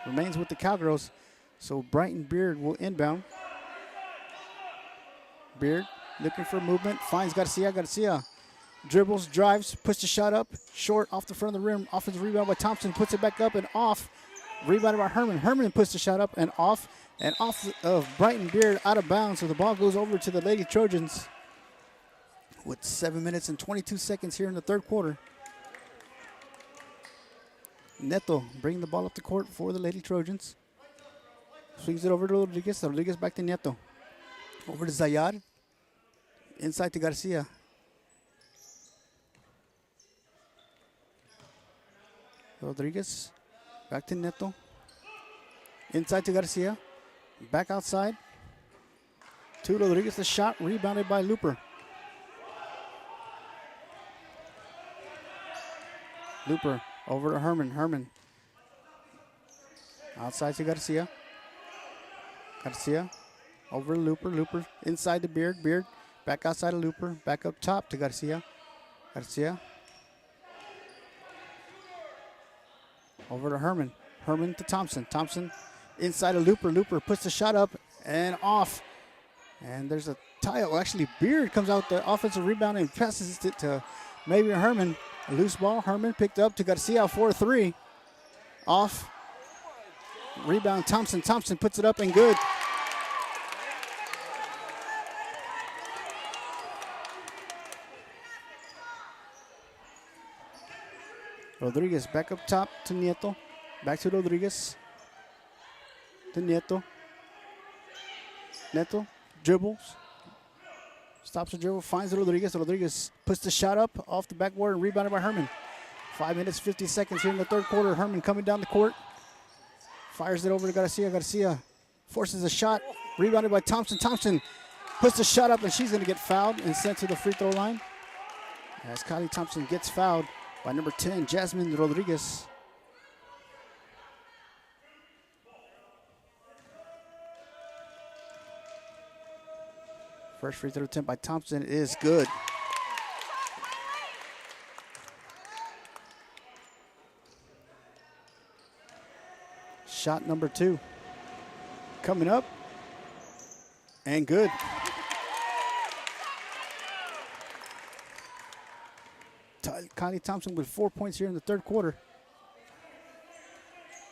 remains with the Cowgirls, so Brighton Beard will inbound. Beard looking for movement, finds Garcia. Garcia dribbles, drives, puts the shot up, short off the front of the rim. Offensive rebound by Thompson, puts it back up and off. Rebounded by Herman. Herman puts the shot up and off of Brighton Beard out of bounds. So the ball goes over to the Lady Trojans with 7 minutes and 22 seconds here in the third quarter. Neto bringing the ball up the court for the Lady Trojans. Swings it over to Rodriguez. Rodriguez back to Neto. Over to Zayad. Inside to Garcia. Rodriguez. Back to Neto. Inside to Garcia. Back outside. To Rodriguez. The shot rebounded by Looper. Looper over to Herman. Herman. Outside to Garcia. Garcia. Over to Looper. Looper inside to Beard. Beard. Back outside of Looper. Back up top to Garcia. Garcia. Over to Herman. Herman to Thompson. Thompson inside of Looper. Looper puts the shot up and off. And there's a tie. Well, actually, Beard comes out the offensive rebound and passes it to Mabry Herman. A loose ball. Herman picked up to Garcia. 4-3. Off. Rebound Thompson. Thompson puts it up and good. Rodriguez back up top to Nieto. Back to Rodriguez. To Nieto. Neto dribbles. Stops the dribble, finds Rodriguez. Rodriguez puts the shot up off the backboard and rebounded by Herman. 5 minutes, 50 seconds here in the third quarter. Herman coming down the court. Fires it over to Garcia. Garcia forces a shot. Rebounded by Thompson. Thompson puts the shot up and she's going to get fouled and sent to the free throw line. As Kylie Thompson gets fouled by number 10, Jasmine Rodriguez. First free throw attempt by Thompson is good. Shot number 2. Coming up. And good. Kylie Thompson with 4 points here in the third quarter.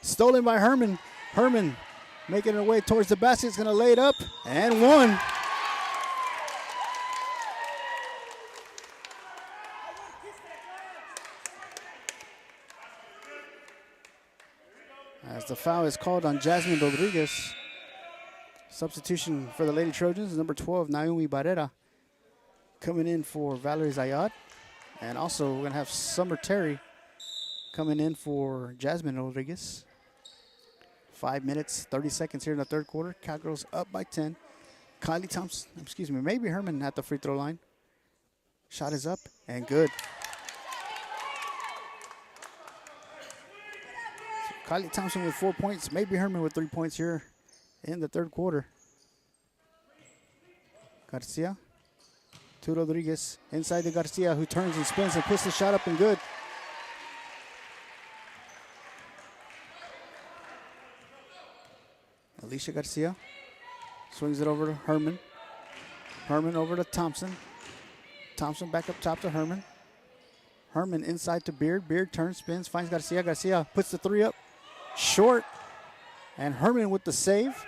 Stolen by Herman. Herman making her way towards the basket. Is going to lay it up and one. As the foul is called on Jasmine Rodriguez. Substitution for the Lady Trojans, number 12, Naomi Barrera, coming in for Valerie Zayad. And also we're going to have Summer Terry coming in for Jasmine Rodriguez. 5 minutes, 30 seconds here in the third quarter. Cowgirls up by 10. Kylie Thompson, maybe Herman at the free throw line. Shot is up and good. So Kylie Thompson with 4 points, maybe Herman with 3 points here in the third quarter. Garcia to Rodriguez, inside to Garcia, who turns and spins and puts the shot up and good. Alicia Garcia swings it over to Herman. Herman over to Thompson. Thompson back up top to Herman. Herman inside to Beard. Beard turns, spins, finds Garcia. Garcia puts the three up short. And Herman with the save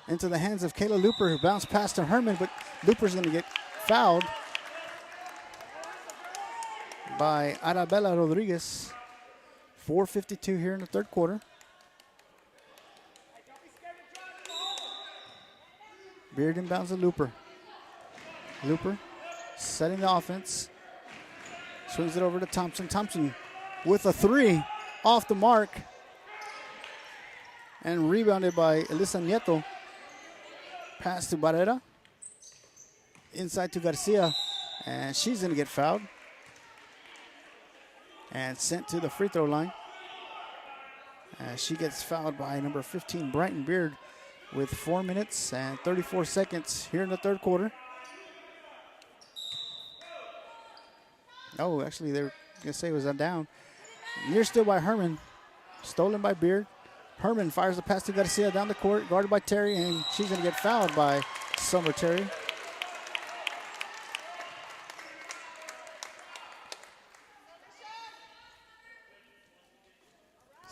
into the hands of Kayla Looper, who bounced past to Herman, but Looper's going to get fouled by Arabella Rodriguez. 4:52 here in the third quarter. Beard inbounds to Looper. Looper setting the offense. Swings it over to Thompson. Thompson with a three off the mark. And rebounded by Elisa Nieto. Pass to Barrera. Inside to Garcia. And she's going to get fouled. And sent to the free throw line. And she gets fouled by number 15, Brighton Beard, with 4 minutes and 34 seconds here in the third quarter. Oh, actually, they were going to say it was a down. Near still by Herman. Stolen by Beard. Herman fires the pass to Garcia down the court, guarded by Terry, and she's going to get fouled by Summer Terry.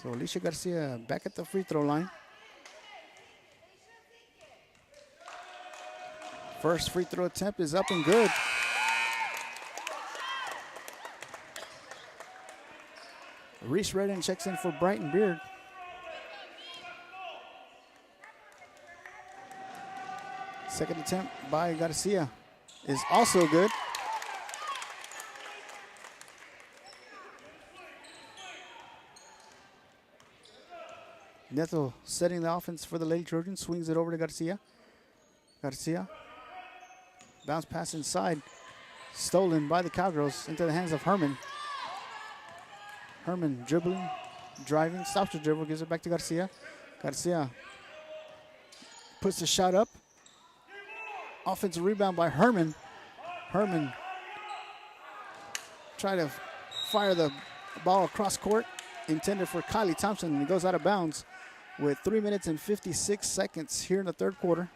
So Alicia Garcia back at the free throw line. First free throw attempt is up and good. Reese Redden checks in for Brighton Beard. Second attempt by Garcia is also good. Neto setting the offense for the Lady Trojans, swings it over to Garcia. Garcia, bounce pass inside, stolen by the Cowgirls into the hands of Herman. Herman dribbling, driving, stops the dribble, gives it back to Garcia. Garcia puts the shot up. Offensive rebound by Herman. Herman try to fire the ball across court, intended for Kylie Thompson, and it goes out of bounds with 3 minutes and 56 seconds here in the third quarter.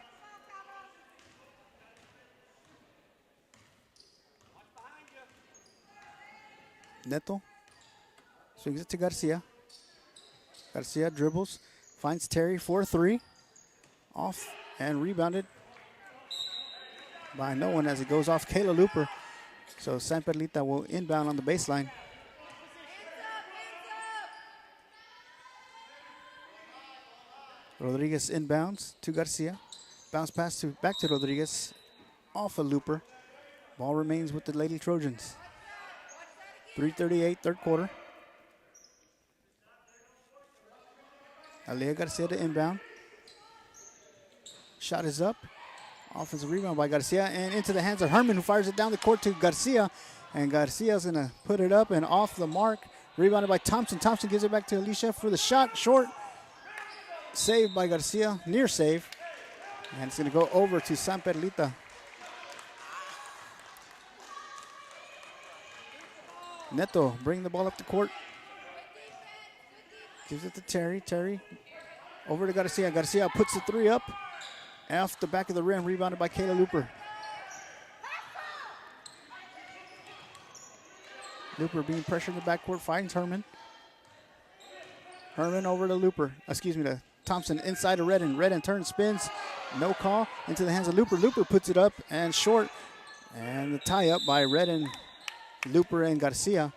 Neto swings it to Garcia. Garcia dribbles, finds Terry for a three. Off and rebounded by no one as it goes off Kayla Looper. So San Perlita will inbound on the baseline. Rodriguez inbounds to Garcia. Bounce pass back to Rodriguez. Off a Looper. Ball remains with the Lady Trojans. 3:38, third quarter. Alea Garcia to inbound. Shot is up. Offensive rebound by Garcia and into the hands of Herman, who fires it down the court to Garcia. And Garcia's going to put it up and off the mark. Rebounded by Thompson. Thompson gives it back to Alicia for the shot. Short. Saved by Garcia. Near save. And it's going to go over to San Perlita. Neto bring the ball up the court. Gives it to Terry. Terry over to Garcia. Garcia puts the three up. Off the back of the rim, rebounded by Kayla Looper. Looper being pressured in the backcourt, finds Herman. Herman over to Looper. To Thompson inside to Redden. Redden turns, spins. No call. Into the hands of Looper. Looper puts it up and short. And the tie up by Redden, Looper, and Garcia.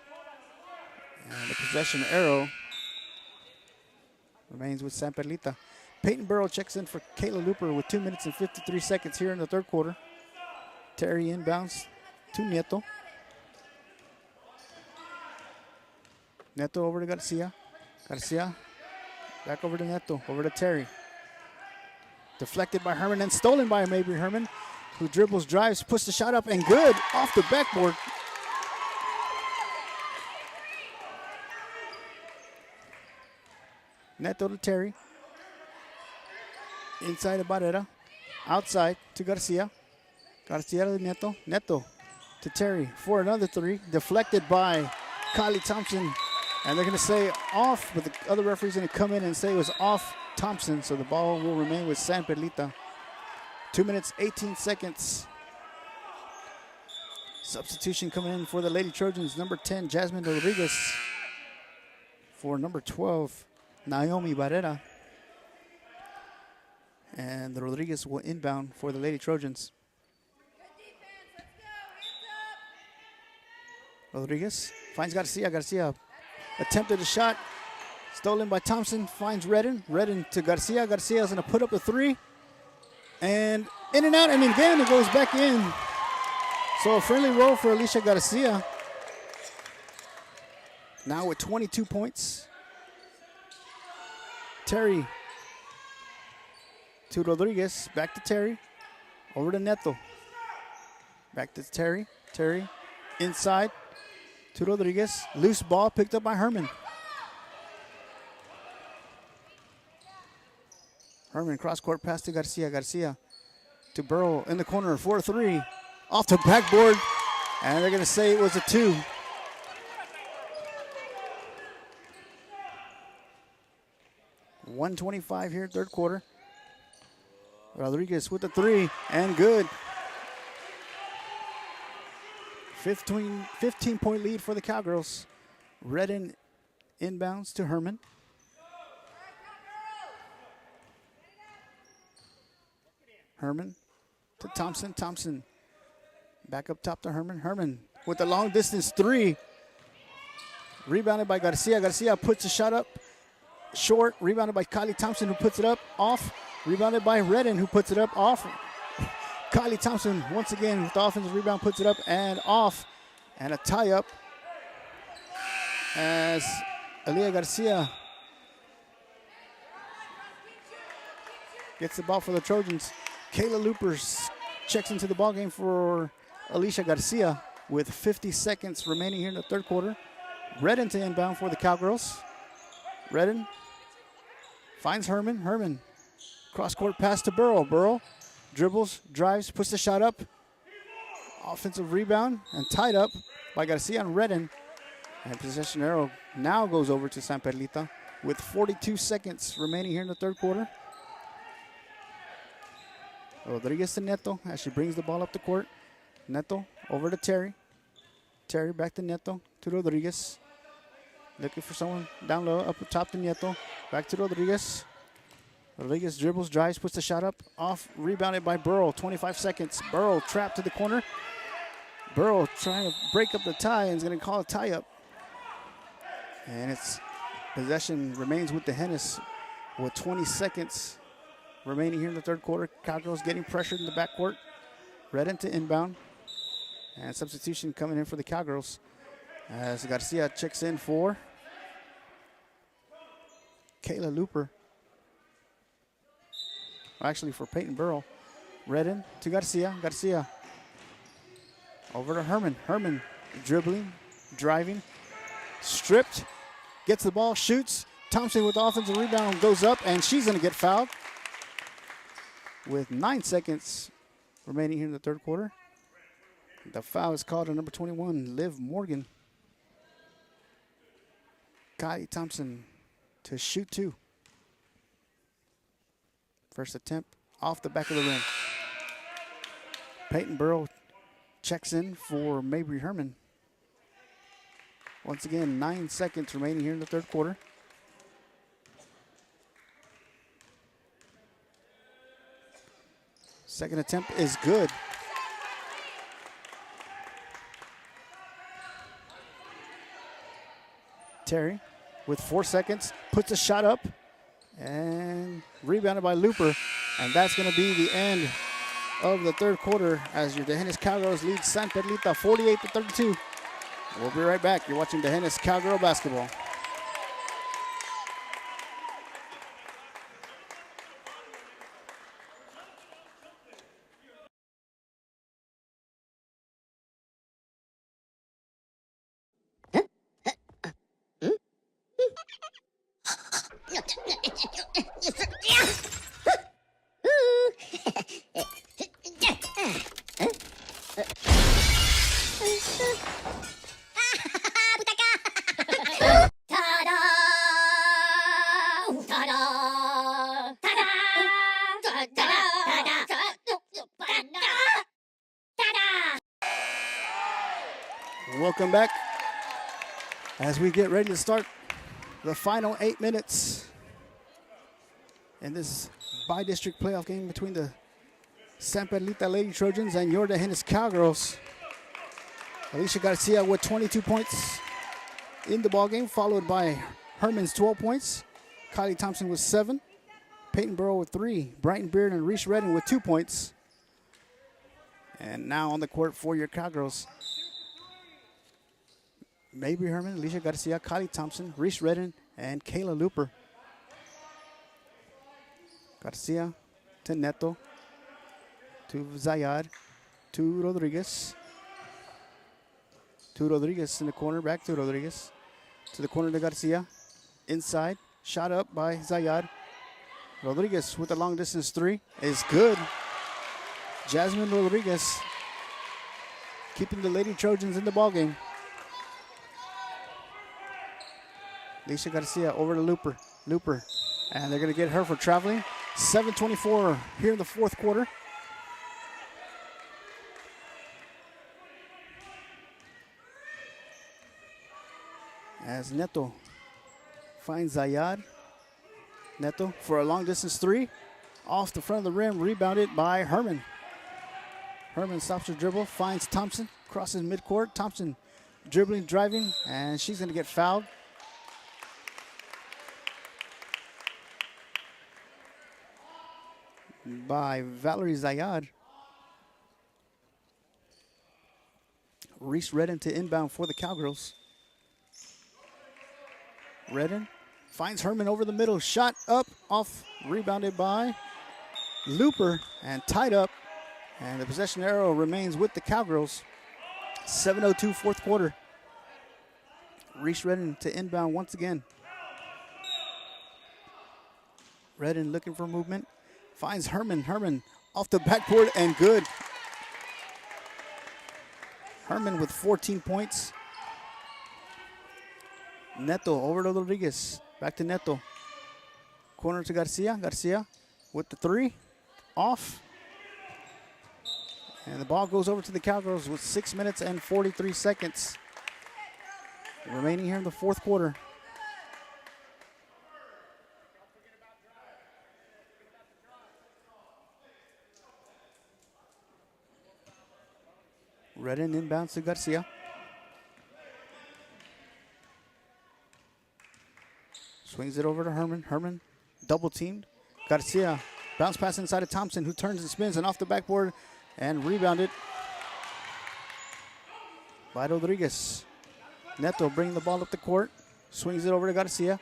And the possession arrow remains with San Perlita. Peyton Burrow checks in for Kayla Looper with 2 minutes and 53 seconds here in the third quarter. Terry inbounds to Nieto. Neto over to Garcia. Garcia back over to Neto. Over to Terry. Deflected by Herman and stolen by Mabry Herman, who dribbles, drives, puts the shot up, and good off the backboard. Neto to Terry. Inside to Barrera. Outside to Garcia. Garcia to Neto. Neto to Terry for another three. Deflected by Kylie Thompson. And they're going to say off, but the other referee's going to come in and say it was off Thompson. So the ball will remain with San Perlita. 2 minutes, 18 seconds. Substitution coming in for the Lady Trojans. Number 10, Jasmine Rodriguez. For number 12, Naomi Barrera. And the Rodriguez will inbound for the Lady Trojans. Rodriguez finds Garcia. Garcia attempted a shot. Stolen by Thompson. Finds Redden. Redden to Garcia. Garcia's going to put up a three. And in and out. And again, it goes back in. So a friendly roll for Alicia Garcia. Now with 22 points. Terry to Rodriguez. Back to Terry. Over to Neto. Back to Terry. Terry inside to Rodriguez. Loose ball picked up by Herman. Herman cross-court pass to Garcia. Garcia to Burrow in the corner. 4-3. Off the backboard. And they're going to say it was a two. .125 here, third quarter. Rodriguez with the three, and good. 15-point lead for the Cowgirls. Redden inbounds to Herman. Herman to Thompson. Thompson back up top to Herman. Herman with the long distance three. Rebounded by Garcia. Garcia puts a shot up short. Rebounded by Kylie Thompson, who puts it up off. Rebounded by Redden, who puts it up off. Kylie Thompson once again with the offensive rebound puts it up and off. And a tie up as Elia Garcia gets the ball for the Trojans. Kayla Loopers checks into the ball game for Alicia Garcia with 50 seconds remaining here in the third quarter. Redden to inbound for the Cowgirls. Redden finds Herman. Herman cross-court pass to Burrow. Burrow dribbles, drives, puts the shot up. Offensive rebound and tied up by Garcia and Redden. And possession arrow now goes over to San Perlita with 42 seconds remaining here in the third quarter. Rodriguez to Neto as she brings the ball up the court. Neto over to Terry. Terry back to Neto to Rodriguez. Looking for someone down low, up top to Neto. Back to Rodriguez. Rodriguez dribbles, drives, puts the shot up. Off, rebounded by Burrow. 25 seconds. Burrow trapped to the corner. Burrow trying to break up the tie and is going to call a tie up. And its possession remains with the Hennis with 20 seconds remaining here in the third quarter. Cowgirls getting pressured in the backcourt. Redden to inbound. And substitution coming in for the Cowgirls as Garcia checks in for Kayla Looper. Actually for Peyton Burrow. Redden to Garcia. Garcia over to Herman. Herman dribbling, driving, stripped, gets the ball, shoots. Thompson with the offensive rebound goes up, and she's going to get fouled with 9 seconds remaining here in the third quarter. The foul is called on number 21, Liv Morgan. Kylie Thompson to shoot two. First attempt off the back of the rim. Peyton Burrow checks in for Mabry Herman. Once again, 9 seconds remaining here in the third quarter. Second attempt is good. Terry with 4 seconds, puts a shot up and rebounded by Looper. And that's going to be the end of the third quarter as your Tejenes Cowgirls lead San Perlita 48-32. We'll be right back. You're watching Tejenes Cowgirl basketball. Welcome back as we get ready to start the final 8 minutes in this bi-district playoff game between the San Perlita Lady Trojans and your Tejenes Cowgirls. Alicia Garcia with 22 points in the ballgame, followed by Herman's 12 points. Kylie Thompson with 7. Peyton Burrow with 3. Brighton Beard and Reese Redden with 2 points. And now on the court for your Cowgirls, Mabry Herman, Alicia Garcia, Kylie Thompson, Reese Redden, and Kayla Looper. Garcia to Neto, to Zayad, to Rodriguez. To Rodriguez in the corner, back to Rodriguez. To the corner to Garcia. Inside, shot up by Zayad. Rodriguez with a long distance 3 is good. Jasmine Rodriguez keeping the Lady Trojans in the ballgame. Alicia Garcia over to Looper. And they're going to get her for traveling. 7:24 here in the fourth quarter. As Neto finds Zayad. Neto for a long distance 3. Off the front of the rim, rebounded by Herman. Herman stops her dribble, finds Thompson, crosses midcourt. Thompson dribbling, driving, and she's going to get fouled. By Valerie Zayad. Reese Redden to inbound for the Cowgirls. Redden finds Herman over the middle. Shot up, off, rebounded by Looper and tied up. And the possession arrow remains with the Cowgirls. 7:02 fourth quarter. Reese Redden to inbound once again. Redden looking for movement. Finds Herman. Herman off the backboard and good. Herman with 14 points. Neto over to Rodriguez. Back to Neto. Corner to Garcia. Garcia with the 3. Off. And the ball goes over to the Cowgirls with 6 minutes and 43 seconds remaining here in the fourth quarter. Redden inbounds to Garcia. Swings it over to Herman. Herman double teamed. Garcia bounce pass inside of Thompson, who turns and spins and off the backboard and rebounded by Rodriguez. Neto bringing the ball up the court. Swings it over to Garcia.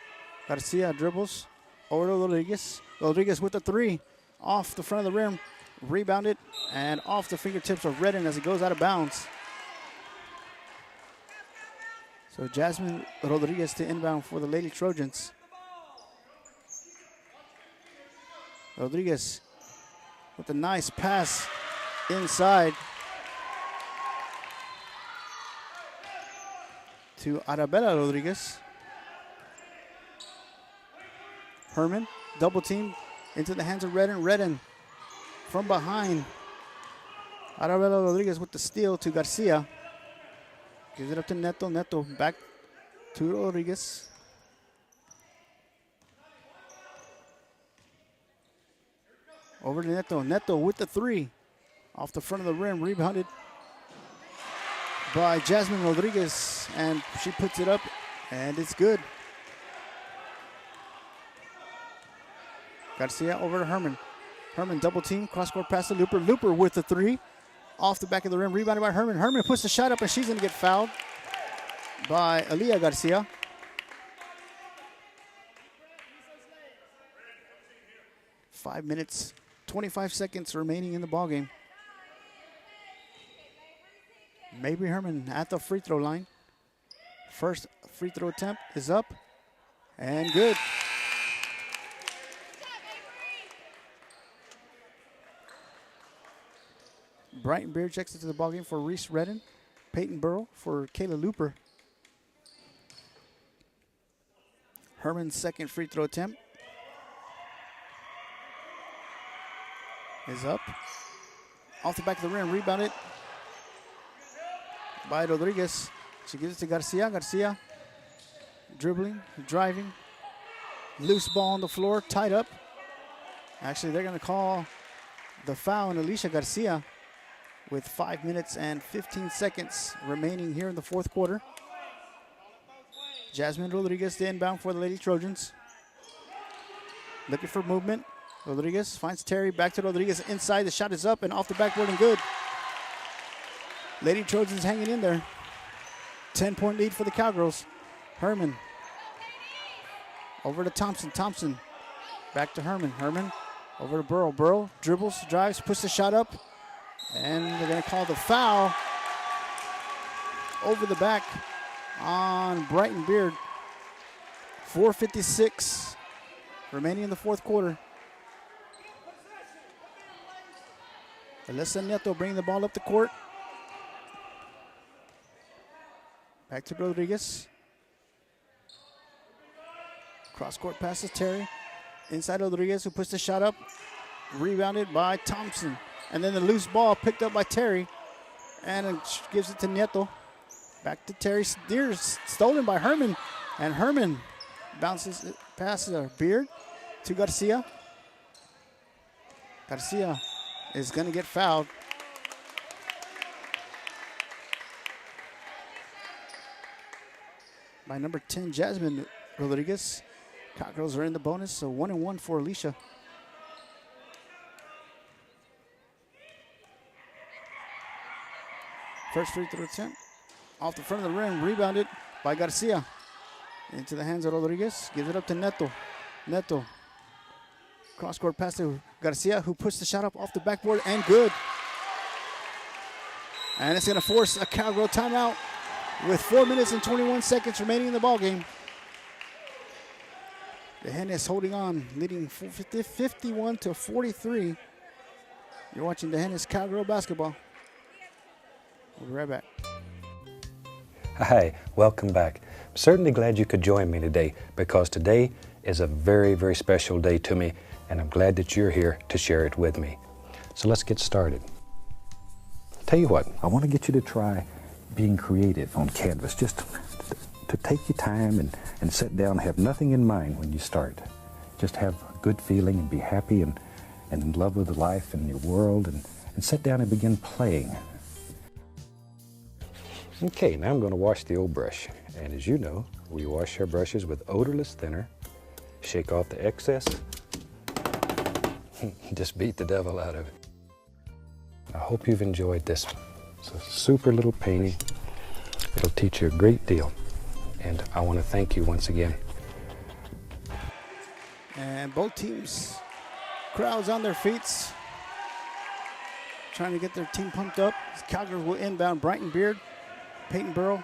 Garcia dribbles over to Rodriguez. Rodriguez with the 3 off the front of the rim. Rebounded and off the fingertips of Redden as it goes out of bounds. So Jasmine Rodriguez to inbound for the Lady Trojans. Rodriguez with a nice pass inside to Arabella Rodriguez. Herman double team into the hands of Redden. Redden from behind. Arabella Rodriguez with the steal to Garcia. Gives it up to Neto. Neto back to Rodriguez. Over to Neto. Neto with the three. Off the front of the rim. Rebounded by Jasmine Rodriguez. And she puts it up. And it's good. Garcia over to Herman. Herman double team. Cross court pass to Looper. Looper with the three. Off the back of the rim. Rebounded by Herman. Herman puts the shot up and she's going to get fouled by Aaliyah Garcia. Five minutes, 25 seconds remaining in the ballgame. Mabry Herman at the free throw line. First free throw attempt is up and good. Brighton Beard checks into the ballgame for Reese Redden. Peyton Burrow for Kayla Looper. Herman's second free throw attempt is up. Off the back of the rim, rebounded by Rodriguez. She gives it to Garcia. Garcia dribbling, driving. Loose ball on the floor, tied up. Actually, they're going to call the foul on Alicia Garcia with 5 minutes and 15 seconds remaining here in the fourth quarter. Jasmine Rodriguez, the inbound for the Lady Trojans. Looking for movement. Rodriguez finds Terry, back to Rodriguez inside. The shot is up and off the backboard and good. Lady Trojans hanging in there. 10-point lead for the Cowgirls. Herman over to Thompson. Thompson back to Herman. Herman over to Burrow. Burrow dribbles, drives, puts the shot up. And they're going to call the foul over the back on Brighton Beard. 4:56 remaining in the fourth quarter. Alyssa Nieto bringing the ball up the court. Back to Rodriguez. Cross-court passes Terry. Inside Rodriguez, who puts the shot up. Rebounded by Thompson. And then the loose ball picked up by Terry. And it gives it to Nieto. Back to Terry. Steers, stolen by Herman. And Herman bounces it past Beard to Garcia. Garcia is going to get fouled. By number 10, Jasmine Rodriguez. Cowgirls are in the bonus, so 1-1 for Alicia. First free throw attempt. Off the front of the rim, rebounded by Garcia. Into the hands of Rodriguez. Gives it up to Neto. Neto. Cross-court pass to Garcia, who puts the shot up off the backboard, and good. And it's going to force a Cowgirl timeout with 4 minutes and 21 seconds remaining in the ballgame. The Hen is holding on, leading 51-43. You're watching the Hennis Cowgirl basketball. We'll be right back. Hi, welcome back. I'm certainly glad you could join me today because today is a very, very special day to me, and I'm glad that you're here to share it with me. So let's get started. Tell you what, I want to get you to try being creative on canvas. Just to take your time and sit down, have nothing in mind when you start. Just have a good feeling and be happy and in love with life and your world and sit down and begin playing. Okay, now I'm going to wash the old brush. And as you know, we wash our brushes with odorless thinner, shake off the excess, just beat the devil out of it. I hope you've enjoyed this. It's a super little painting. It'll teach you a great deal. And I want to thank you once again. And both teams, crowds on their feet, trying to get their team pumped up. Cowgirls will inbound. Brighton Beard, Peyton Burrow,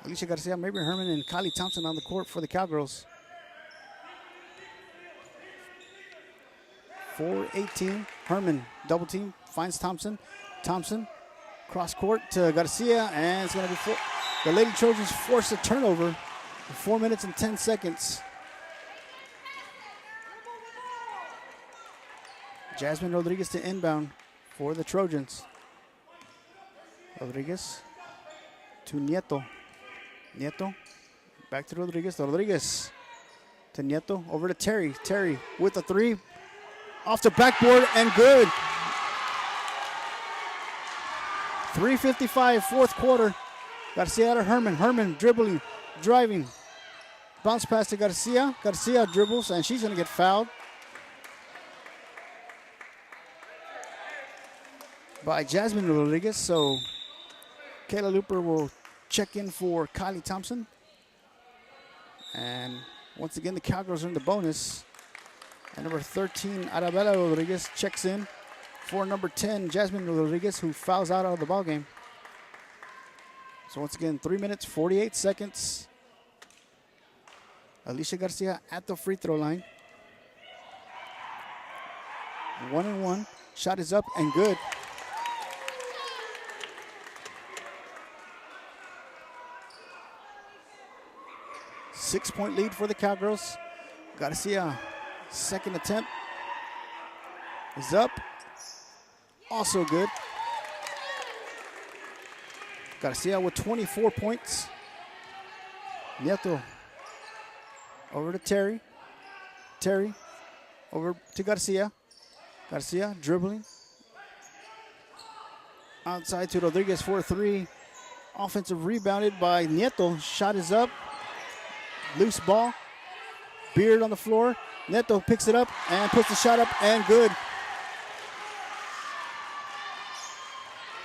Alicia Garcia, Mabry Herman, and Kylie Thompson on the court for the Cowgirls. 4-18. Herman double team, finds Thompson. Thompson, cross court to Garcia, and it's going to be the Lady Trojans force a turnover. 4 minutes and 10 seconds. Jasmine Rodriguez to inbound for the Trojans. Rodriguez to Nieto. Nieto Back to Rodriguez. Rodriguez to Nieto. Over to Terry. Terry with the three. Off the backboard and good. 3:55, fourth quarter. Garcia to Herman. Herman dribbling, driving. Bounce pass to Garcia. Garcia dribbles, and she's going to get fouled by Jasmine Rodriguez. So Kayla Looper will check in for Kylie Thompson. And once again, the Cowgirls are in the bonus. And number 13, Arabella Rodriguez checks in for number 10, Jasmine Rodriguez, who fouls out of the ballgame. So once again, 3 minutes, 48 seconds. Alicia Garcia at the free throw line. 1-1. Shot is up and good. Six-point lead for the Cowgirls. Garcia, second attempt is up. Also good. Garcia with 24 points. Nieto over to Terry. Terry over to Garcia. Garcia dribbling. Outside to Rodriguez for three. Offensive rebounded by Nieto. Shot is up. Loose ball. Beard on the floor. Nieto picks it up and puts the shot up and good.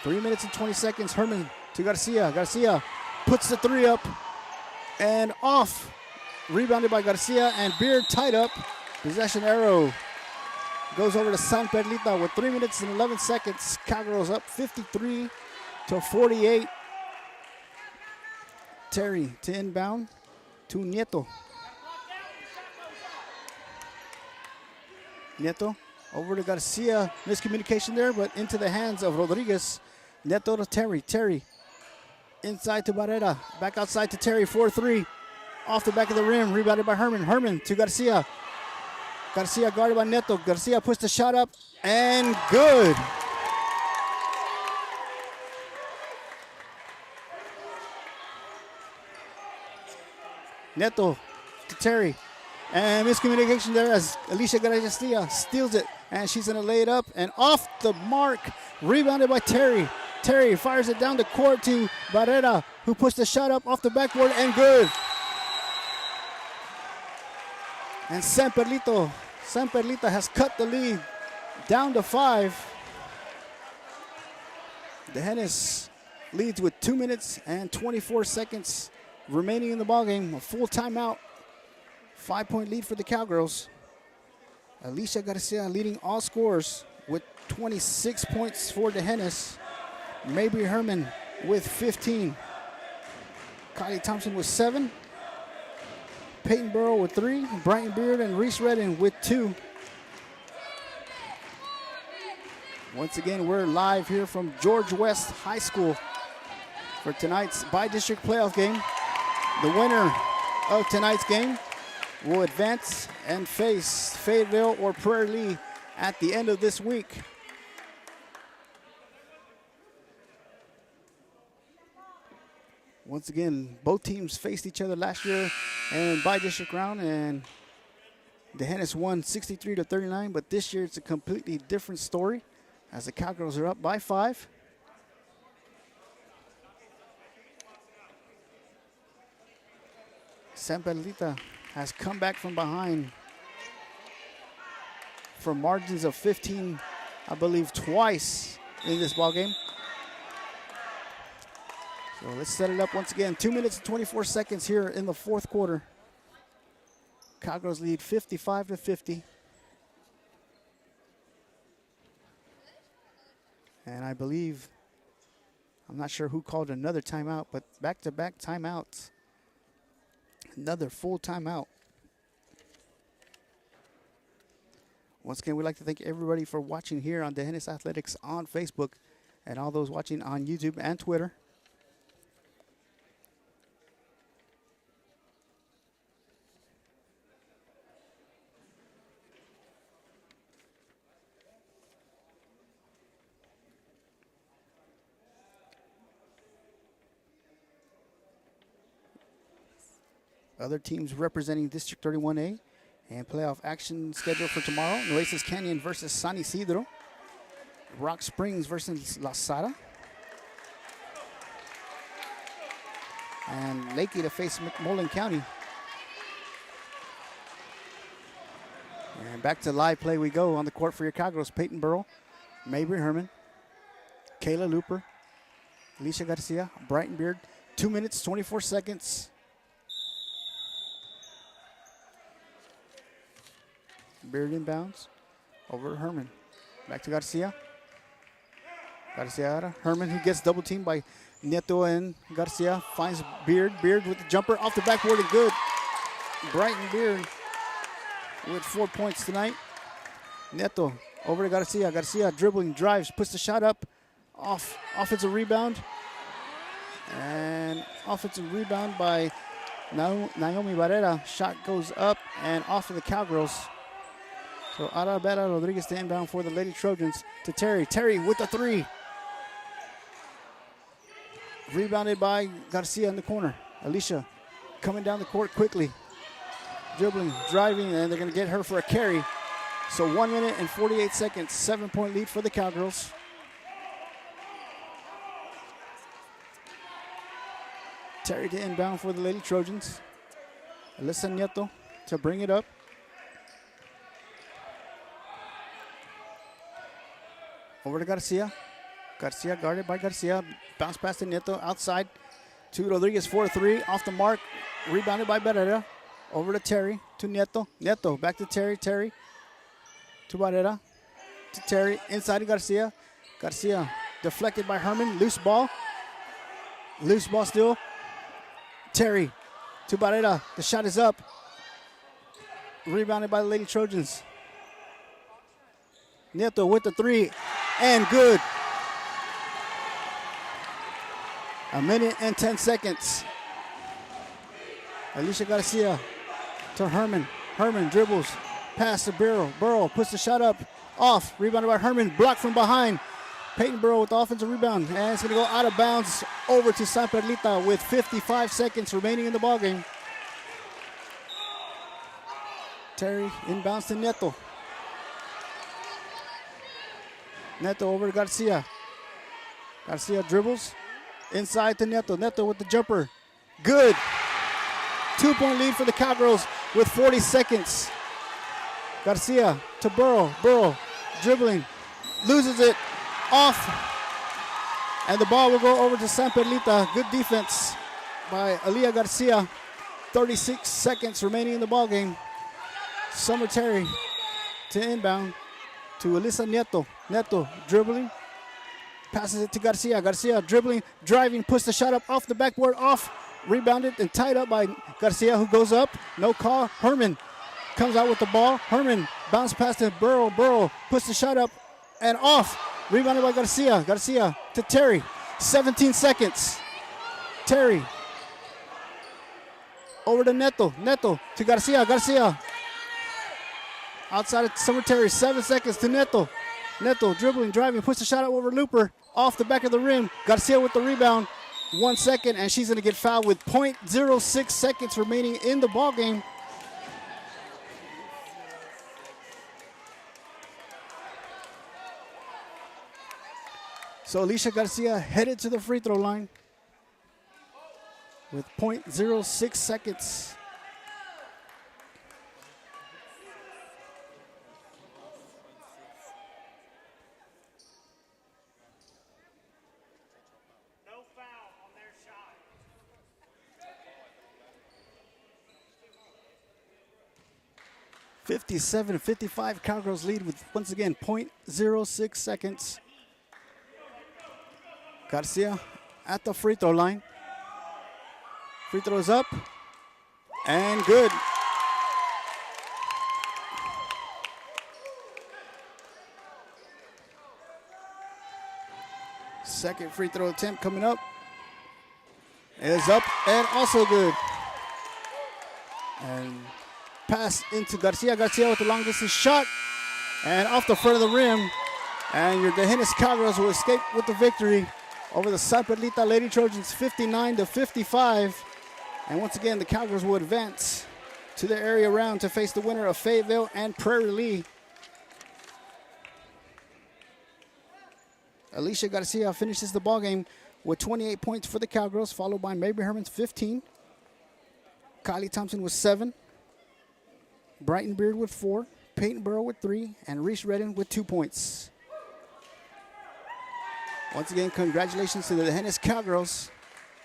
3 minutes and 20 seconds. Herman to Garcia. Garcia puts the three up and off. Rebounded by Garcia and Beard tied up. Possession arrow goes over to San Perlita with 3 minutes and 11 seconds. Cowgirls up 53-48. Terry to inbound to Nieto. Nieto over to Garcia. Miscommunication there, but into the hands of Rodriguez. Nieto to Terry. Terry inside to Barrera. Back outside to Terry. 4-3. Off the back of the rim. Rebounded by Herman. Herman to Garcia. Garcia guarded by Nieto. Garcia puts the shot up and good. Nieto to Terry. And miscommunication there as Alicia Garcia steals it. And she's going to lay it up and off the mark. Rebounded by Terry. Terry fires it down the court to Barrera, who puts the shot up off the backboard and good. And San Perlita has cut the lead down to 5. The Hennis leads with 2 minutes and 24 seconds remaining in the ballgame. A full timeout. 5-point lead for the Cowgirls. Alicia Garcia leading all scorers with 26 points for the Hennis. Mabry Herman with 15. Kylie Thompson with 7. Peyton Burrow with 3. Brian Beard and Reese Redden with 2. Once again, we're live here from George West High School for tonight's by-district playoff game. The winner of tonight's game will advance and face Fayetteville or Prairie Lee at the end of this week. Once again, both teams faced each other last year in by-district round, and the Hennis won 63-39, but this year it's a completely different story as the Cowgirls are up by 5. San Perlita has come back from behind from margins of 15, I believe, twice in this ballgame. So let's set it up once again. 2 minutes and 24 seconds here in the fourth quarter. Cowgirls lead 55-50. And I believe, I'm not sure who called another timeout, but back-to-back timeouts. Another full timeout. Once again, we'd like to thank everybody for watching here on the Hennis Athletics on Facebook and all those watching on YouTube and Twitter. Other teams representing District 31A and playoff action scheduled for tomorrow. Nueces Canyon versus San Isidro. Rock Springs versus La Sara. And Lakey to face McMullen County. And back to live play we go. On the court for your Cowgirls, Peyton Burrow, Mabry Herman, Kayla Looper, Alicia Garcia, Brighton Beard. 2 minutes, 24 seconds. Beard inbounds. Over to Herman. Back to Garcia. Garcia, Herman, who gets double teamed by Nieto and Garcia. Finds Beard. Beard with the jumper off the backboard and good. Brighton Beard with 4 points tonight. Nieto over to Garcia. Garcia dribbling, drives, puts the shot up. Offensive rebound. And offensive rebound by Naomi Barrera. Shot goes up and off of the Cowgirls. So Arabella Rodriguez to inbound for the Lady Trojans to Terry. Terry with the three. Rebounded by Garcia in the corner. Alicia coming down the court quickly. Dribbling, driving, and they're going to get her for a carry. So 1 minute and 48 seconds. 7-point lead for the Cowgirls. Terry to inbound for the Lady Trojans. Alyssa Nieto to bring it up. Over to Garcia. Garcia guarded by Garcia. Bounce pass to Nieto outside. To Rodriguez 4-3. Off the mark. Rebounded by Barrera. Over to Terry. To Nieto. Nieto back to Terry. Terry to Barrera. To Terry. Inside to Garcia. Garcia deflected by Herman. Loose ball. Loose ball still. Terry to Barrera. The shot is up. Rebounded by the Lady Trojans. Nieto with the three. And good. 1 minute and 10 seconds. Alicia Garcia to Herman. Herman dribbles. Pass to Burrow. Burrow puts the shot up. Off. Rebounded by Herman. Blocked from behind. Peyton Burrow with the offensive rebound. And it's going to go out of bounds over to San Perlita with 55 seconds remaining in the ballgame. Terry inbounds to Nieto. Nieto over to Garcia. Garcia dribbles. Inside to Nieto. Nieto with the jumper. Good. 2-point lead for the Cowgirls with 40 seconds. Garcia to Burrow. Burrow dribbling. Loses it. Off. And the ball will go over to San Perlita. Good defense by Alia Garcia. 36 seconds remaining in the ballgame. Summer Terry to inbound to Alyssa Nieto. Nieto dribbling. Passes it to Garcia. Garcia dribbling, driving, puts the shot up off the backboard, off. Rebounded and tied up by Garcia, who goes up. No call. Herman comes out with the ball. Herman bounce pass to Burrow. Burrow puts the shot up and off. Rebounded by Garcia. Garcia to Terry. 17 seconds. Terry over to Nieto. Nieto to Garcia. Garcia outside of Summer Terry. 7 seconds to Nieto. Nieto dribbling, driving, puts the shot up over Looper. Off the back of the rim. Garcia with the rebound. 1 second, and she's going to get fouled with 0.06 seconds remaining in the ballgame. So Alicia Garcia headed to the free throw line with 0.06 seconds. No foul on their shot. (57-55) Cowgirls lead with, once again, 0.06 seconds. Garcia at the free throw line. Free throw is up and good. Second free throw attempt coming up. Is up and also good. And pass into Garcia. Garcia with the long distance shot and off the front of the rim. And your Gehennes Cowgirls will escape with the victory over the San Perlita Lady Trojans 59-55. And once again, the Cowgirls will advance to the area round to face the winner of Fayetteville and Prairie Lee. Alicia Garcia finishes the ballgame with 28 points for the Cowgirls, followed by Mabry Herman's 15. Kylie Thompson with 7. Brighton Beard with 4. Peyton Burrow with 3. And Reese Redden with 2 points. Once again, congratulations to the Hennis Cowgirls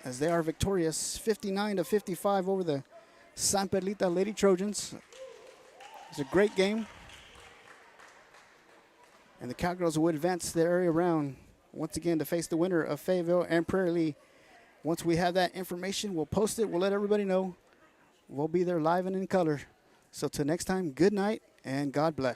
as they are victorious 59-55 over the San Perlita Lady Trojans. It's a great game. And the Cowgirls will advance their area round once again to face the winner of Fayetteville and Prairie Lee. Once we have that information, we'll post it. We'll let everybody know. We'll be there live and in color. So till next time, good night and God bless.